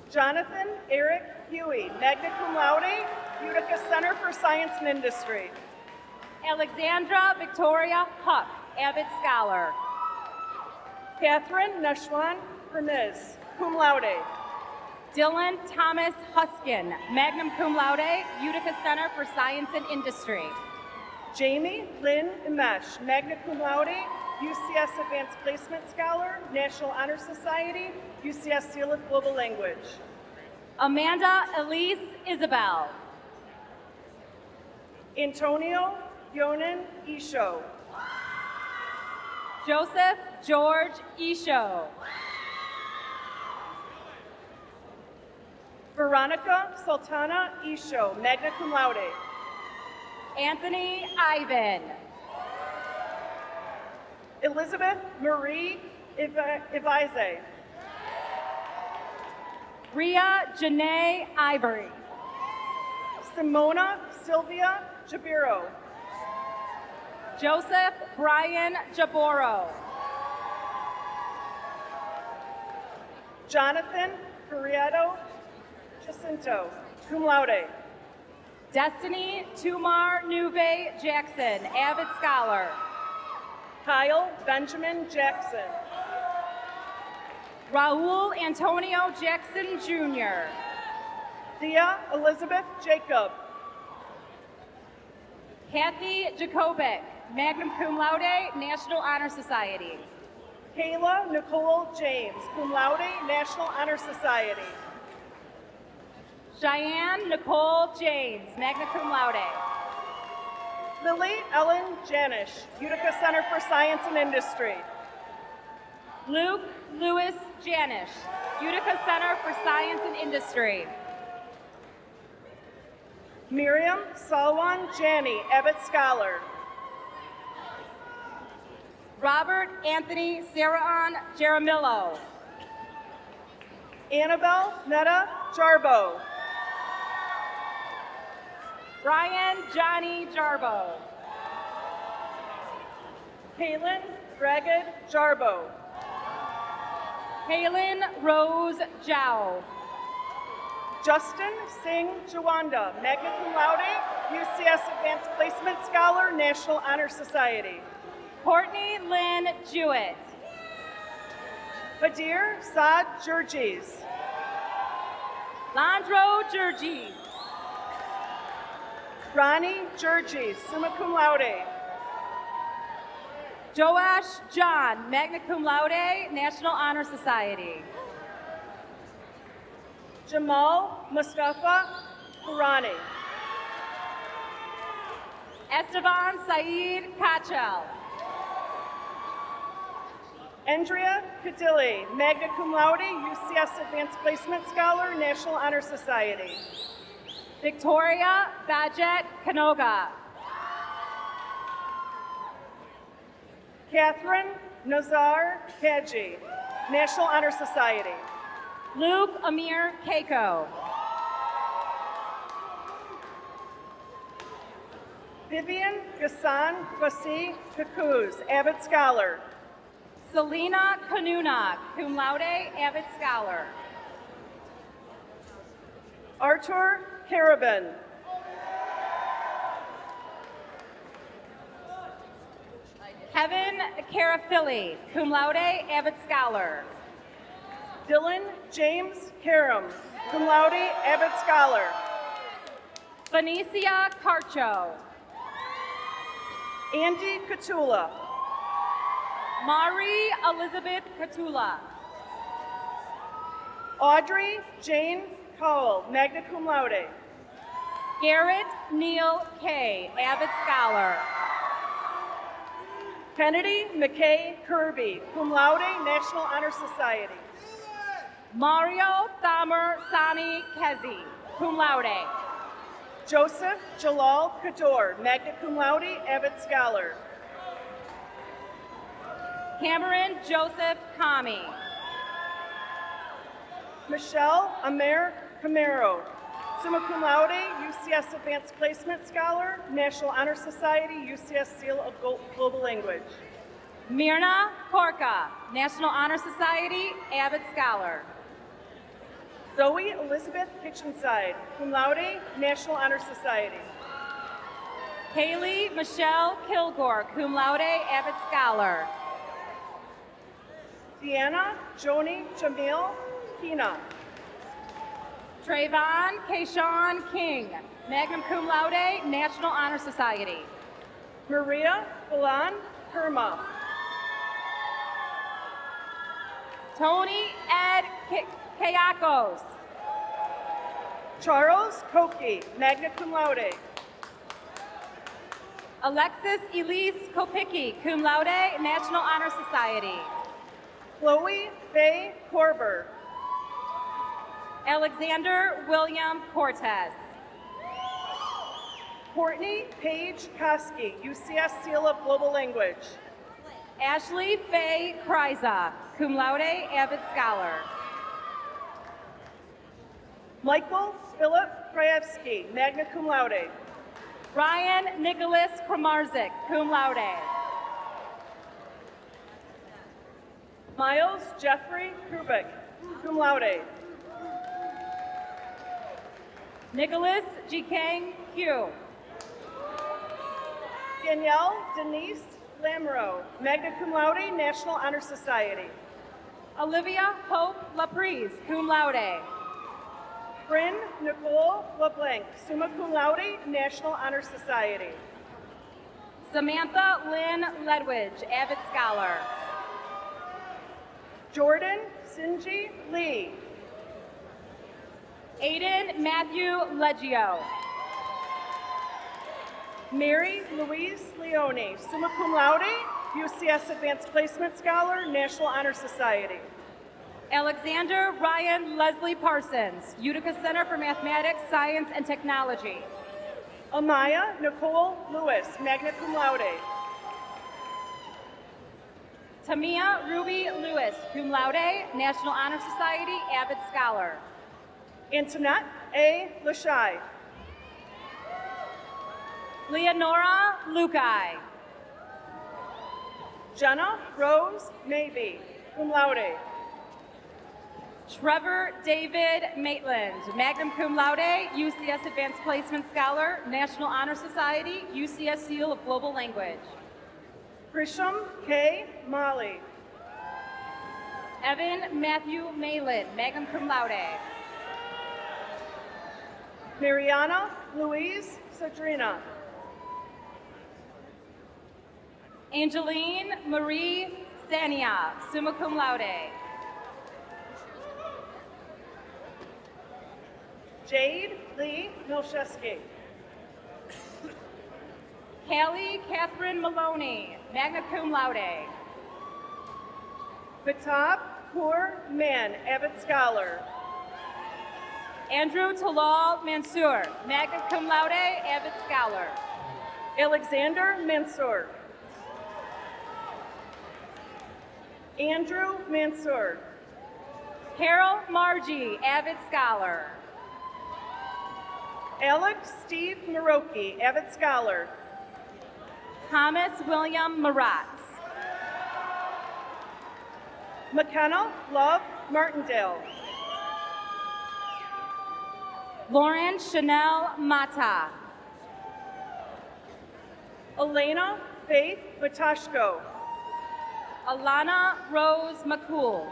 Jonathan Eric Huey, magna cum laude, Utica Center for Science and Industry. Alexandra Victoria Huck, Avid Scholar. Catherine Neshwan Perniz, cum laude. Dylan Thomas Huskin, magna cum laude, Utica Center for Science and Industry. Jamie Lynn Imesh, magna cum laude, UCS Advanced Placement Scholar, National Honor Society, UCS Seal of Global Language. Amanda Elise Isabel. Antonio Yonan Isho. Joseph George Isho. Veronica Sultana Isho, magna cum laude. Anthony Ivan. Elizabeth Marie Ivize. Ria Janae Ivory. Simona Sylvia Jabiro. Joseph Brian Jaboro. Jonathan Corriado Jacinto, cum laude. Destiny Tumar Nuve Jackson, Avid Scholar. Kyle Benjamin Jackson. Raul Antonio Jackson Jr. Thea Elizabeth Jacob. Kathy Jacobic, magna cum laude, National Honor Society. Kayla Nicole James, cum laude, National Honor Society. Cheyenne Nicole James, magna cum laude. Lily Ellen Janish, Utica Center for Science and Industry. Luke Lewis Janish, Utica Center for Science and Industry. Miriam Salwan Janney, Abbott Scholar. Robert Anthony Sarahan Jaramillo. Annabelle Netta Jarbo. Brian Johnny Jarbo. Kaylin Ragged Jarbo. Kaylin Rose Zhao. Justin Singh Jawanda, magna cum laude, UCS Advanced Placement Scholar, National Honor Society. Courtney Lynn Jewett. Hadir Saad Jurgis. Landro Jurgis. Ronnie Jurgis, summa cum laude. Joash John, magna cum laude, National Honor Society. Jamal Mustafa Qurani. Esteban Saeed Kachel. Andrea Cadilli, magna cum laude, UCS Advanced Placement Scholar, National Honor Society. Victoria Bajet Kanoga. Catherine Nazar Kaji, National Honor Society. Luke Amir Keiko. Vivian Gassan Kwasi Kakuz, Abbott Scholar. Selena Kanuna, cum laude, Avid Scholar. Artur Karabin. Kevin Carafilli, cum laude, Avid Scholar. Dylan James Karam, cum laude, Abbott Scholar. Benicia Carcho. Andy Katula. Mari Elizabeth Katula. Audrey Jane Cowell, magna cum laude. Garrett Neal Kay, Avid Scholar. Kennedy McKay Kirby, cum laude, National Honor Society. Mario Thamer Sani Kezi, cum laude. Joseph Jalal Kador, magna cum laude, Abbott Scholar. Cameron Joseph Kami. Michelle Amer Camaro, summa cum laude, UCS Advanced Placement Scholar, National Honor Society, UCS Seal of Global Language. Mirna Korka, National Honor Society, Avid Scholar. Zoe Elizabeth Kitchenside, cum laude, National Honor Society. Haley Michelle Kilgore, cum laude, Avid Scholar. Deanna Joni Jamil Kina. Trayvon Kayshawn King, magna cum laude, National Honor Society. Maria Falan Kerma. Tony Ed Kayakos. Charles Koki, magna cum laude. Alexis Elise Kopicki, cum laude, National Honor Society. Chloe Faye Korber. Alexander William Cortez. Courtney Paige Koski, UCS Seal of Global Language. Ashley Faye Kryza, cum laude, Avid Scholar. Michael Philip Krajewski, magna cum laude. Ryan Nicholas Kramarzik, cum laude. Miles Jeffrey Krubik, cum laude. Nicholas Jikang Q. Danielle Denise Lamoureux, magna cum laude, National Honor Society. Olivia Hope Laprise, cum laude. Bryn Nicole LeBlanc, summa cum laude, National Honor Society. Samantha Lynn Ledwidge, Avid Scholar. Jordan Sinji Lee. Aiden Matthew Leggio. Mary Louise Leone, summa cum laude, UCS Advanced Placement Scholar, National Honor Society. Alexander Ryan Leslie Parsons, Utica Center for Mathematics, Science, and Technology. Amaya Nicole Lewis, magna cum laude. Tamia Ruby Lewis, cum laude, National Honor Society, Avid Scholar. Antoinette A. Lashai. Leonora Lukai. Jenna Rose Maybe, cum laude. Trevor David Maitland, magna cum laude, UCS Advanced Placement Scholar, National Honor Society, UCS Seal of Global Language. Grisham K. Molly. Evan Matthew Malin, magna cum laude. Mariana Louise Sadrina. Angeline Marie Sania, summa cum laude. Jade Lee Milcheski. Callie Catherine Maloney, magna cum laude. Vitab Kaur Man, Avid Scholar. Andrew Talal Mansour, magna cum laude, Avid Scholar. Alexander Mansour. Andrew Mansour. Carol Margie, Avid Scholar. Alex Steve Maroki, Avid Scholar. Thomas William Maratz. McKenna Love Martindale. Lauren Chanel Mata. Elena Faith Batashko. Alana Rose McCool.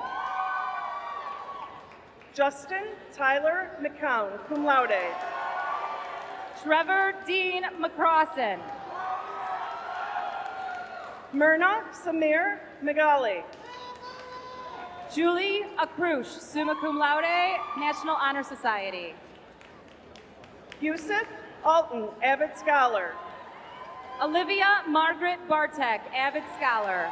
Justin Tyler McCown, cum laude. Trevor Dean McCrossan. Myrna Samir Megali. Julie Akrush, summa cum laude, National Honor Society. Yusuf Alton, Avid Scholar. Olivia Margaret Bartek, Avid Scholar.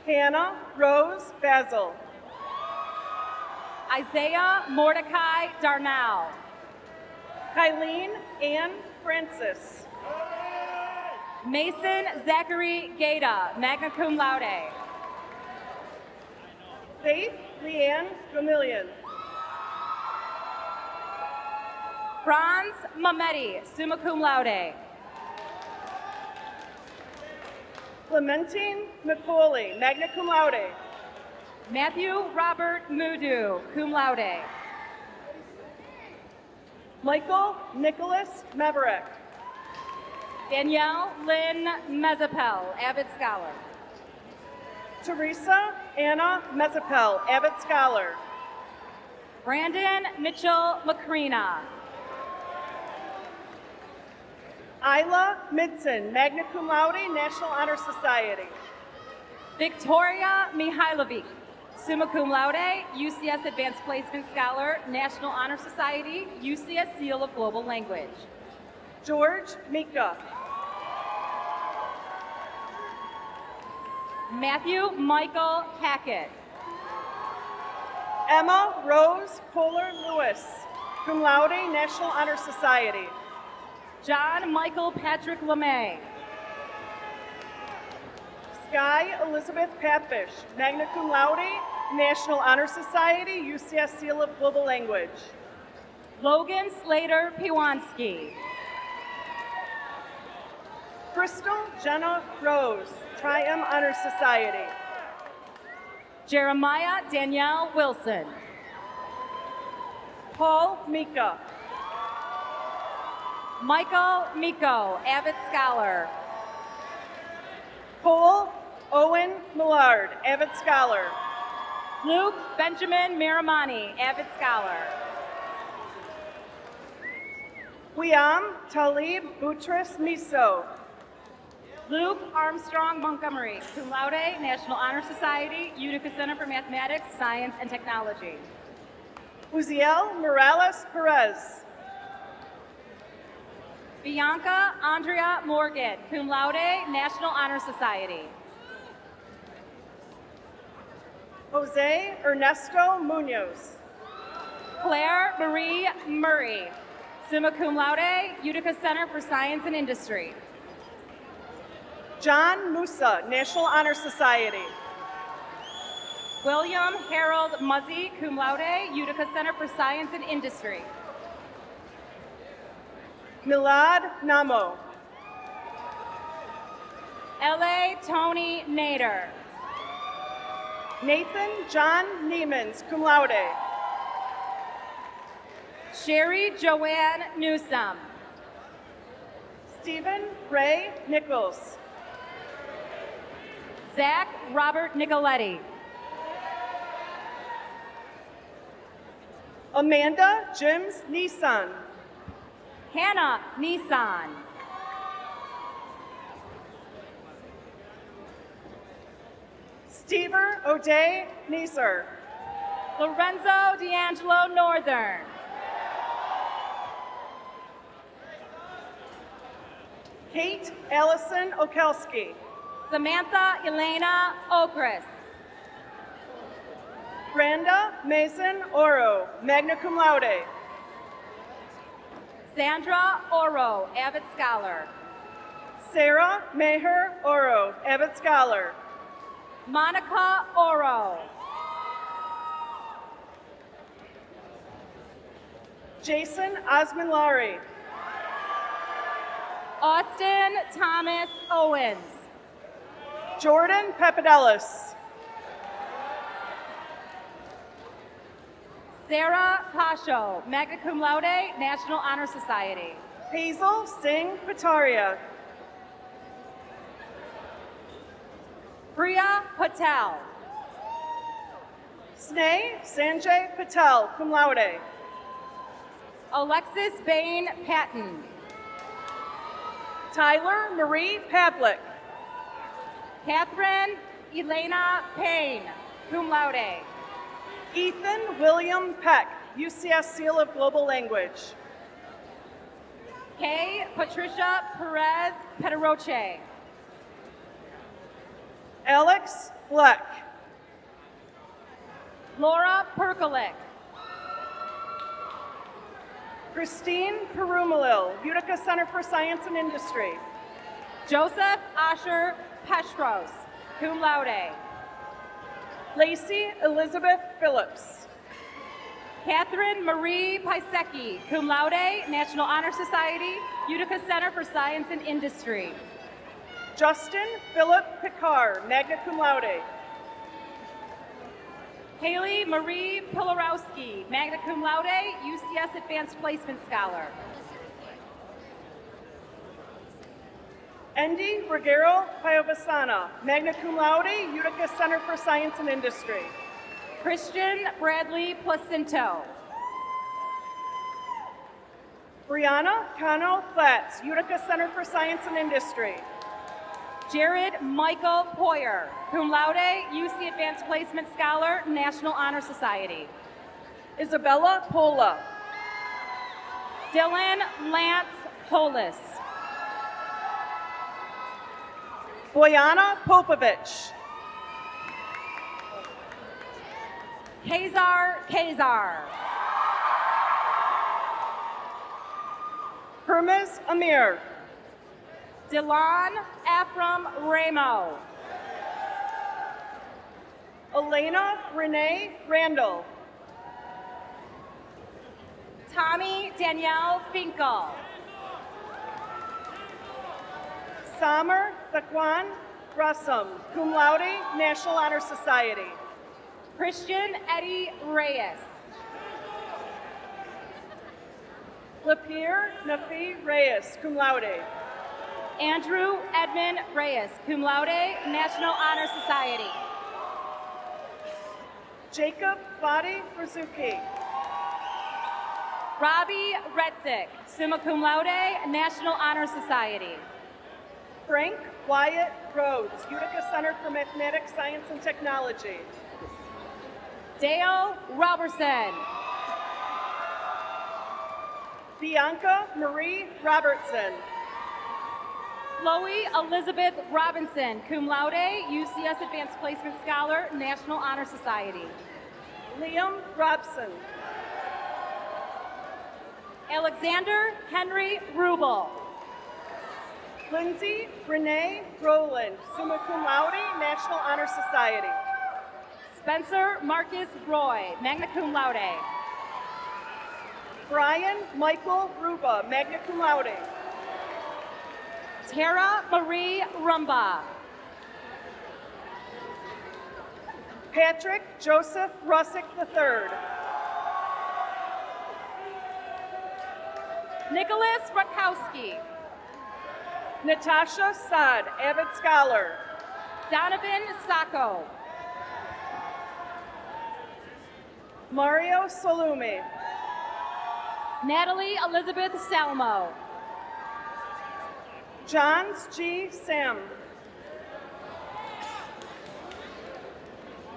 Hannah Rose Basil. Isaiah Mordecai Darnell. Kylene Ann Francis. Mason Zachary Gaeta, magna cum laude. Faith Leanne Gamillion. Franz Mamedi, summa cum laude. Clementine McCauley, magna cum laude. Matthew Robert Mudu, cum laude. Michael Nicholas Meverek. Danielle Lynn Mezapel, avid scholar. Teresa Anna Mezapel, avid scholar. Brandon Mitchell Macrina. Isla Midson, magna cum laude, National Honor Society. Victoria Mihailovic, summa cum laude, UCS Advanced Placement Scholar, National Honor Society, UCS Seal of Global Language. George Mika. Matthew Michael Hackett. Emma Rose Kohler Lewis, cum laude, National Honor Society. John Michael Patrick LeMay. Sky Elizabeth Patfish, magna cum laude, National Honor Society, UCS Seal of Global Language. Logan Slater Piwanski. Crystal Jenna Rose, Tri-M Honor Society. Jeremiah Danielle Wilson. Paul Mika. Michael Miko, avid scholar. Cole Owen Millard, avid scholar. Luke Benjamin Miramani, avid scholar. Wiam Talib Boutros Miso. Luke Armstrong Montgomery, cum laude, National Honor Society, Utica Center for Mathematics, Science, and Technology. Uziel Morales Perez. Bianca Andrea Morgan, cum laude, National Honor Society. Jose Ernesto Munoz. Claire Marie Murray, summa cum laude, Utica Center for Science and Industry. John Musa, National Honor Society. William Harold Muzzy, cum laude, Utica Center for Science and Industry. Milad Namo. L.A. Tony Nader. Nathan John Niemans, cum laude. Sherry Joanne Newsome. Stephen Ray Nichols. Zach Robert Nicoletti. Amanda Jims Nissan. Hannah Nissan. Stever O'Day Neeser. Lorenzo D'Angelo Northern. Kate Allison Okelski. Samantha Elena Okris. Branda Mason Oro, magna cum laude. Sandra Oro, avid scholar. Sarah Maher Oro, avid scholar. Monica Oro. Jason Osmanlari. Austin Thomas Owens. Jordan Papadelis. Sarah Pasho, magna cum laude, National Honor Society. Hazel Singh Pataria. Priya Patel. Sneh Sanjay Patel, cum laude. Alexis Bain Patton. Tyler Marie Pavlik. Catherine Elena Payne, cum laude. Ethan William Peck, UCS Seal of Global Language. Kay Patricia Perez Pederoche. Alex Bleck. Laura Perkalik. Christine Perumalil, Utica Center for Science and Industry. Joseph Asher Peshros, cum laude. Lacey Elizabeth Phillips. Catherine Marie Pisecki, cum laude, National Honor Society, Utica Center for Science and Industry. Justin Philip Picard, magna cum laude. Haley Marie Pilarowski, magna cum laude, UCS Advanced Placement Scholar. Andy Ruggiero Piovasana, magna cum laude, Utica Center for Science and Industry. Christian Bradley Placinto. Brianna Cano Platts, Utica Center for Science and Industry. Jared Michael Poyer, cum laude, UC Advanced Placement Scholar, National Honor Society. Isabella Pola. Dylan Lance Polis. Boyana Popovich. Kazar. Hermes Amir. Delon Ephraim Ramo. Elena Renee Randall. Tommy Danielle Finkel. Samer Thaquan Rassam, cum laude, National Honor Society. Christian Eddie Reyes. Lapierre Nafi Reyes, cum laude. Andrew Edmund Reyes, cum laude, National Honor Society. Jacob Fadi Rizuki. Robbie Redzik, summa cum laude, National Honor Society. Frank Wyatt Rhodes, Utica Center for Mathematics, Science, and Technology. Dale Robertson. Bianca Marie Robertson. Chloe Elizabeth Robinson, cum laude, UCS Advanced Placement Scholar, National Honor Society. Liam Robson. Alexander Henry Rubel. Lindsay Renee Rowland, summa cum laude, National Honor Society. Spencer Marcus Roy, magna cum laude. Brian Michael Ruba, magna cum laude. Tara Marie Rumba. Patrick Joseph Russick III. Nicholas Rakowski. Natasha Saad, avid scholar. Donovan Sacco. Mario Salumi. Natalie Elizabeth Salmo. Johns G. Sam.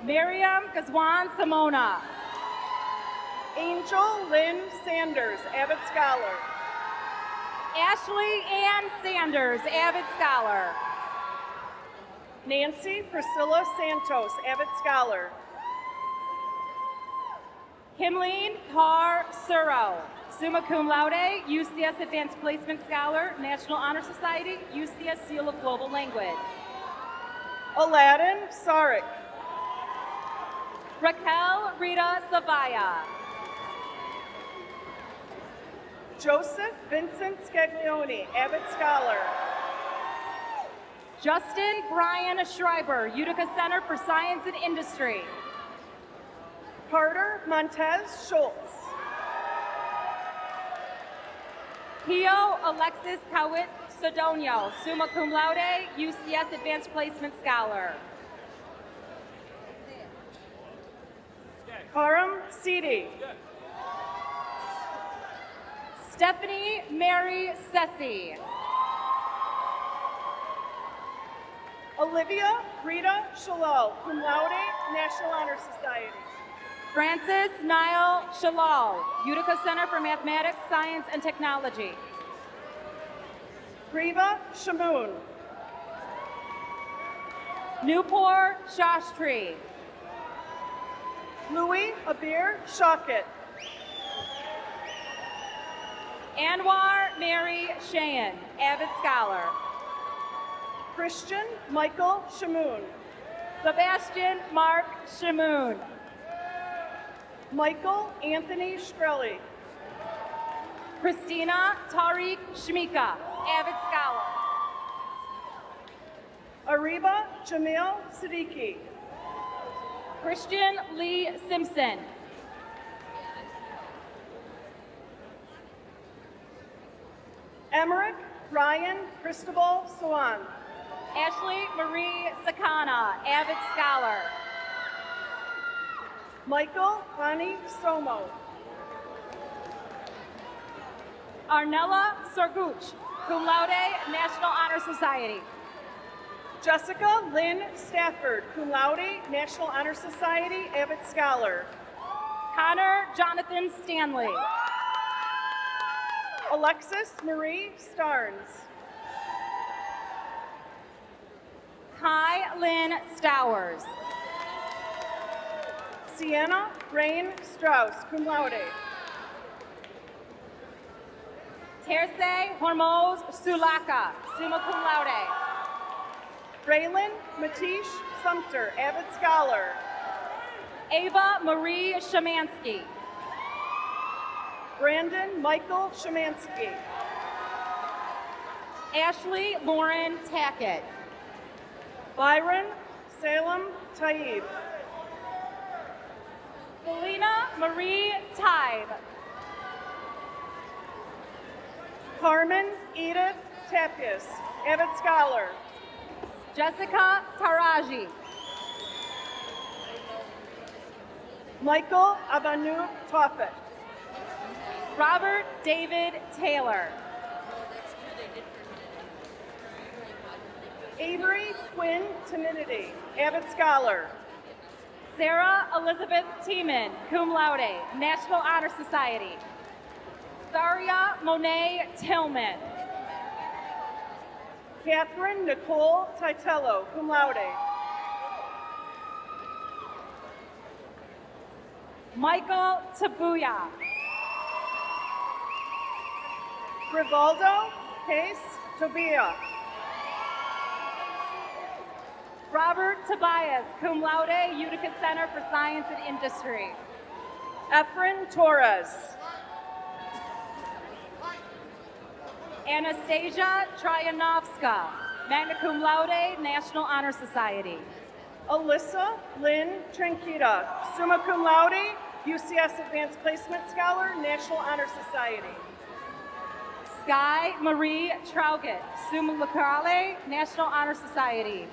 Miriam Gazwan Simona. Angel Lynn Sanders, avid scholar. Ashley Ann Sanders, avid scholar. Nancy Priscilla Santos, avid scholar. Kimleen Carr Suro, summa cum laude, UCS Advanced Placement Scholar, National Honor Society, UCS Seal of Global Language. Aladdin Sarek. Raquel Rita Savaya. Joseph Vincent Scaglione, avid scholar. Justin Brian Schreiber, Utica Center for Science and Industry. Carter Montez Schultz. Pio Alexis Kawit Sodonio, summa cum laude, UCS Advanced Placement Scholar. Karam Sidi. Stephanie Mary Sessi. Olivia Rita Shalal, cum laude, National Honor Society. Francis Niall Shalal, Utica Center for Mathematics, Science, and Technology. Riva Shamoon. Newport Shastri. Louis Abir Shawkit. Anwar Mary Shayan, avid scholar. Christian Michael Shamoon. Sebastian Mark Shamoon. Michael Anthony Shkreli. Christina Tariq Shmika, avid scholar. Ariba Jamil Siddiqui. Christian Lee Simpson. Emmerich Ryan Cristobal Swan. Ashley Marie Sakana, avid scholar. Michael Hani Somo. Arnella Sorguch, cum laude, National Honor Society. Jessica Lynn Stafford, cum laude, National Honor Society, avid scholar. Connor Jonathan Stanley. Alexis Marie Starnes. Kai Lynn Stowers. Sienna Rain Strauss, cum laude. Terce Hormoz Sulaka, summa cum laude. Raylan Matish Sumter, avid scholar. Ava Marie Shamansky. Brandon Michael Shemansky. Ashley Lauren Tackett. Byron Salem Taib. Selena Marie Tybe. Carmen Edith Tapkus, avid scholar. Jessica Taraji. Michael Abanu Toffet. Robert David Taylor. Avery Quinn Timidity, avid scholar. Sarah Elizabeth Tiemann, cum laude, National Honor Society. Daria Monet Tillman. Catherine Nicole Titello, cum laude. Michael Tabuya. Rivaldo Case Tobia. Robert Tobias, cum laude, Utica Center for Science and Industry. Efren Torres. Anastasia Tryanovska, magna cum laude, National Honor Society. Alyssa Lynn Tranquita, summa cum laude, UCS Advanced Placement Scholar, National Honor Society. Sky Marie Traugut, summa laude, National Honor Society.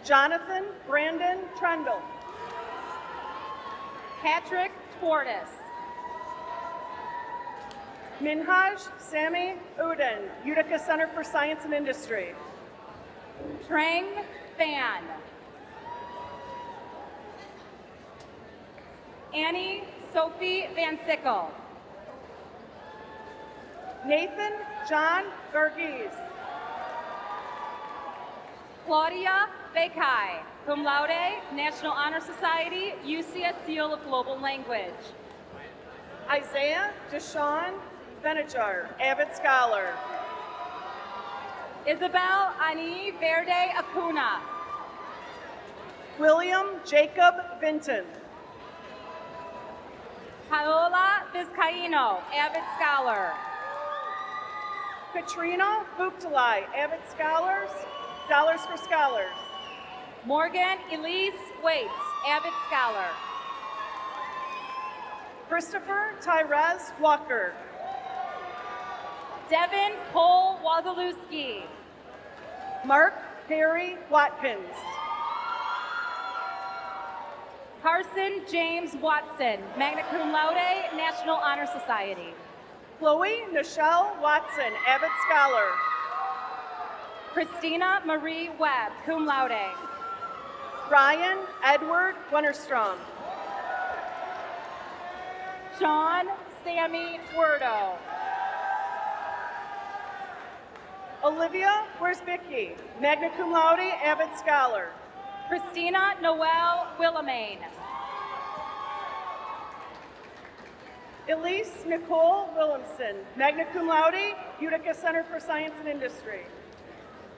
Jonathan Brandon Trendle. Patrick Tortis. Minhaj Sami Uden, Utica Center for Science and Industry. Trang Fan. Annie Sophie Van Sickle. Nathan John Gargies. Claudia Bekai, cum laude, National Honor Society, UCS Seal of Global Language. Isaiah Deshawn Benajar, avid scholar. Isabel Ani Verde Acuna. William Jacob Vinton. Paola Vizcaino, avid scholar. Katrina Buktalai, avid scholars, Dollars for Scholars. Morgan Elise Waits, avid scholar. Christopher Tyrez Walker. Devin Cole Wazalewski. Mark Perry Watkins. Carson James Watson, magna cum laude, National Honor Society. Chloe Nichelle Watson, avid scholar. Christina Marie Webb, cum laude. Ryan Edward Wennerstrom. Sean Sammy Werdo. Olivia Worsbicki, magna cum laude, avid scholar. Christina Noel Willamane. Elise Nicole Williamson, magna cum laude, Utica Center for Science and Industry.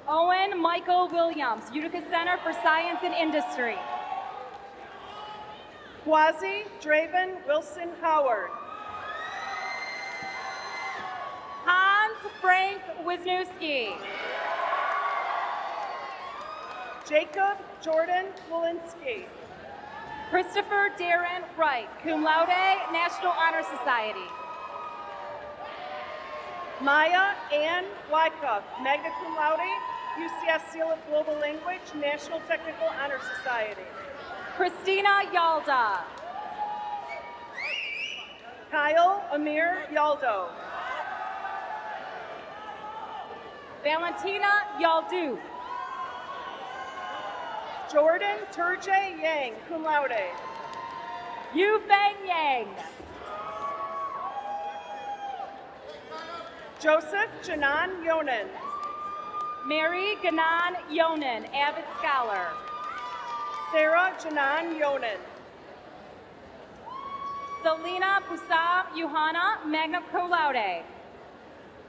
Owen Michael Williams, Utica Center for Science and Industry. Quasi Draven Wilson Howard. Hans Frank Wisniewski. Jacob Jordan Walensky. Christopher Darren Wright, cum laude, National Honor Society. Maya Ann Wyckoff, magna cum laude, UCS Seal of Global Language, National Technical Honor Society. Christina Yalda. Kyle Amir Yaldo. Valentina Yaldu. Jordan Turjay Yang, cum laude. Yu Feng Yang. Joseph Janan Yonan. Mary Ganan Yonan, avid scholar. Sarah Janan Yonan. Selena Pusam Yuhana, magna cum laude.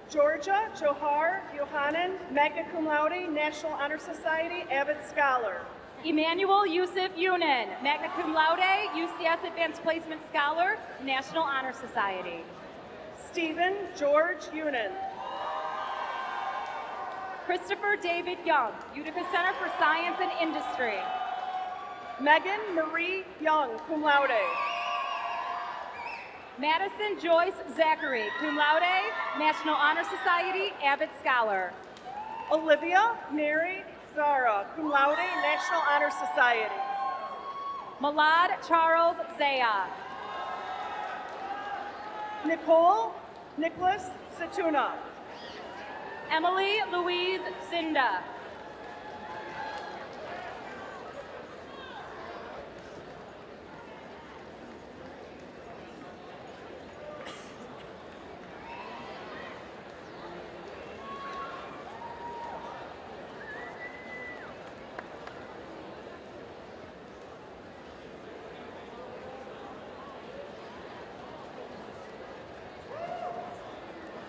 Georgia Johar Yohanan, magna cum laude, National Honor Society, avid scholar. Emmanuel Yusuf Yunan, magna cum laude, UCS Advanced Placement Scholar, National Honor Society. Stephen George Yunan. Christopher David Young, Utica Center for Science and Industry. Megan Marie Young, cum laude. Madison Joyce Zachary, cum laude, National Honor Society, avid scholar. Olivia Mary Zara, cum laude, National Honor Society. Malad Charles Zaya. Nicole Nicholas Satuna. Emily Louise Zinda.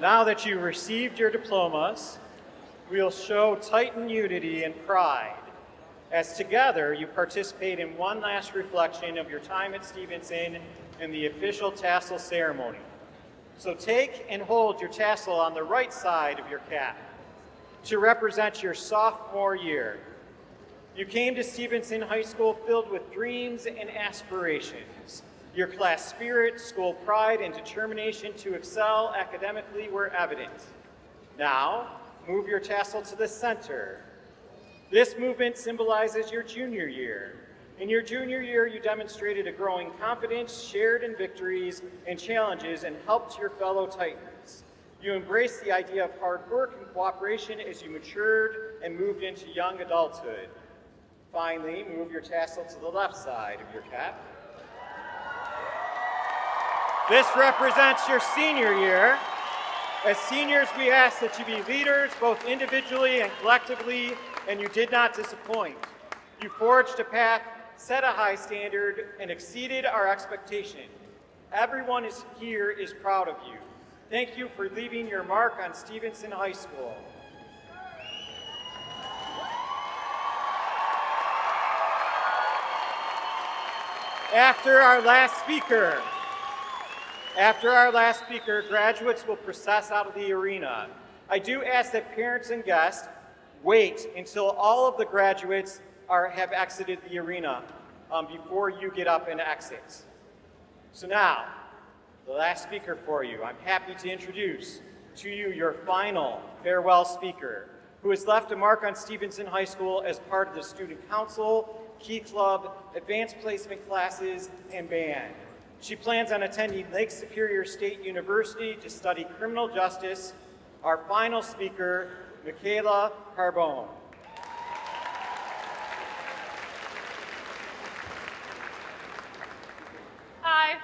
Now that you've received your diplomas, we'll show Titan unity and pride as together you participate in one last reflection of your time at Stevenson in the official tassel ceremony. So take and hold your tassel on the right side of your cap to represent your sophomore year. You came to Stevenson High School filled with dreams and aspirations. Your class spirit, school pride, and determination to excel academically were evident. Now, move your tassel to the center. This movement symbolizes your junior year. In your junior year, you demonstrated a growing confidence, shared in victories and challenges, and helped your fellow Titans. You embraced the idea of hard work and cooperation as you matured and moved into young adulthood. Finally, move your tassel to the left side of your cap. This represents your senior year. As seniors, we ask that you be leaders both individually and collectively, and you did not disappoint. You forged a path, set a high standard, and exceeded our expectation. Everyone here is proud of you. Thank you for leaving your mark on Stevenson High School. After our last speaker, graduates will process out of the arena. I do ask that parents and guests wait until all of the graduates have exited the arena before you get up and exit. So now, the last speaker for you, I'm happy to introduce to you your final farewell speaker, who has left a mark on Stevenson High School as part of the Student Council, Key Club, Advanced Placement classes, and band. She plans on attending Lake Superior State University to study criminal justice. Our final speaker, Michaela Carbone. Hi,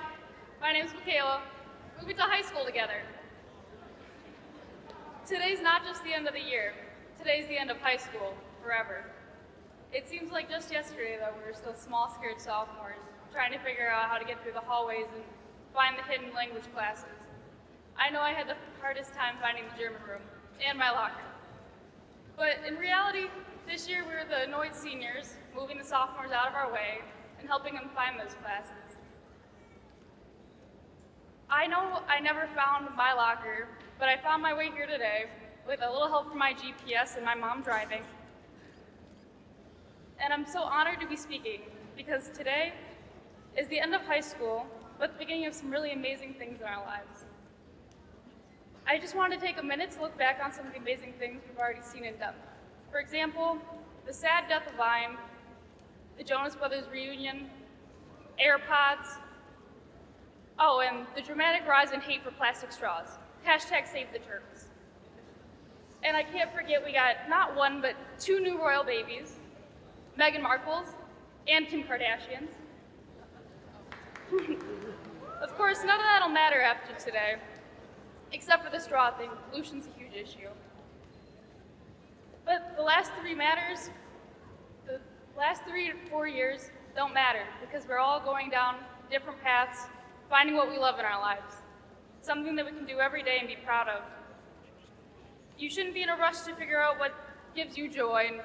my name is Michaela. We went to high school together. Today's not just the end of the year. Today's the end of high school, forever. It seems like just yesterday that we were still small, scared sophomores, trying to figure out how to get through the hallways and find the hidden language classes. I know I had the hardest time finding the German room and my locker. But in reality, this year we were the annoyed seniors, moving the sophomores out of our way and helping them find those classes. I know I never found my locker, but I found my way here today with a little help from my GPS and my mom driving. And I'm so honored to be speaking because today is the end of high school, but the beginning of some really amazing things in our lives. I just wanted to take a minute to look back on some of the amazing things we've already seen and done. For example, the sad death of Vine, the Jonas Brothers reunion, AirPods, oh, and the dramatic rise in hate for plastic straws. Hashtag save the turtles. And I can't forget we got not one, but 2 new royal babies, Meghan Markle's and Kim Kardashian's. Of course, none of that'll matter after today, except for the straw thing. Pollution's a huge issue. But the last 3 matters. The last 3 to 4 years don't matter because we're all going down different paths, finding what we love in our lives, something that we can do every day and be proud of. You shouldn't be in a rush to figure out what gives you joy and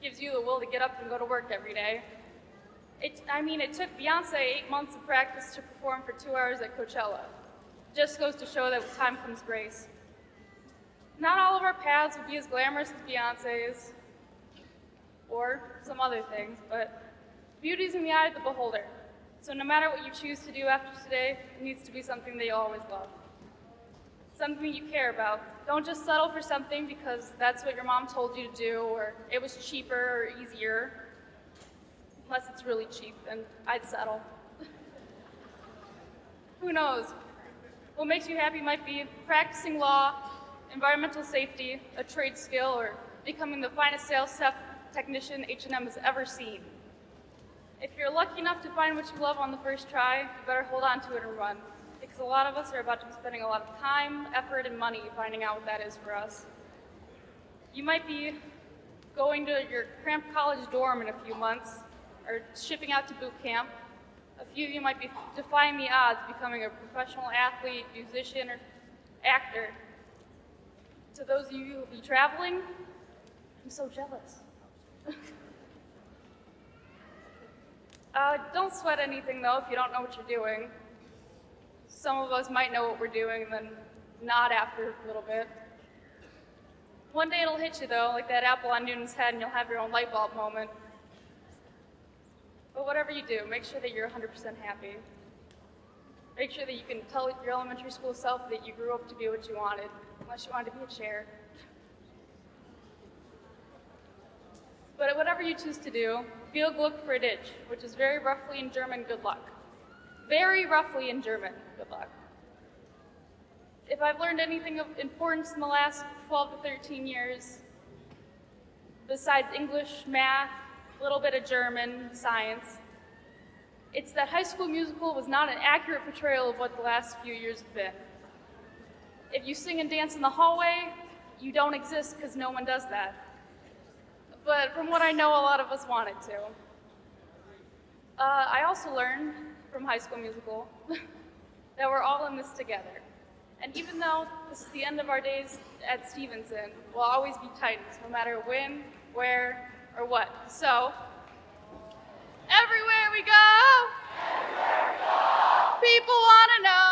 gives you the will to get up and go to work every day. It took Beyonce 8 months of practice to perform for 2 hours at Coachella. Just goes to show that with time comes grace. Not all of our paths will be as glamorous as Beyonce's or some other things, but beauty's in the eye of the beholder. So no matter what you choose to do after today, it needs to be something that you always love. Something you care about. Don't just settle for something because that's what your mom told you to do or it was cheaper or easier. Unless it's really cheap, then I'd settle. Who knows? What makes you happy might be practicing law, environmental safety, a trade skill, or becoming the finest sales technician H&M has ever seen. If you're lucky enough to find what you love on the first try, you better hold on to it and run. Because a lot of us are about to be spending a lot of time, effort, and money finding out what that is for us. You might be going to your cramped college dorm in a few months, or shipping out to boot camp. A few of you might be defying the odds, becoming a professional athlete, musician, or actor. To those of you who will be traveling, I'm so jealous. Don't sweat anything though if you don't know what you're doing. Some of us might know what we're doing and then not after a little bit. One day it'll hit you though, like that apple on Newton's head, and you'll have your own light bulb moment. But whatever you do, make sure that you're 100% happy. Make sure that you can tell your elementary school self that you grew up to be what you wanted, unless you wanted to be a chair. But whatever you choose to do, feel Glück für dich, which is very roughly in German, good luck. Very roughly in German, good luck. If I've learned anything of importance in the last 12 to 13 years, besides English, math, a little bit of German, science, it's that High School Musical was not an accurate portrayal of what the last few years have been. If you sing and dance in the hallway, you don't exist because no one does that. But from what I know, a lot of us wanted to. I also learned from High School Musical that we're all in this together. And even though this is the end of our days at Stevenson, we'll always be Titans, no matter when, where, or what. So, everywhere we go, people want to know.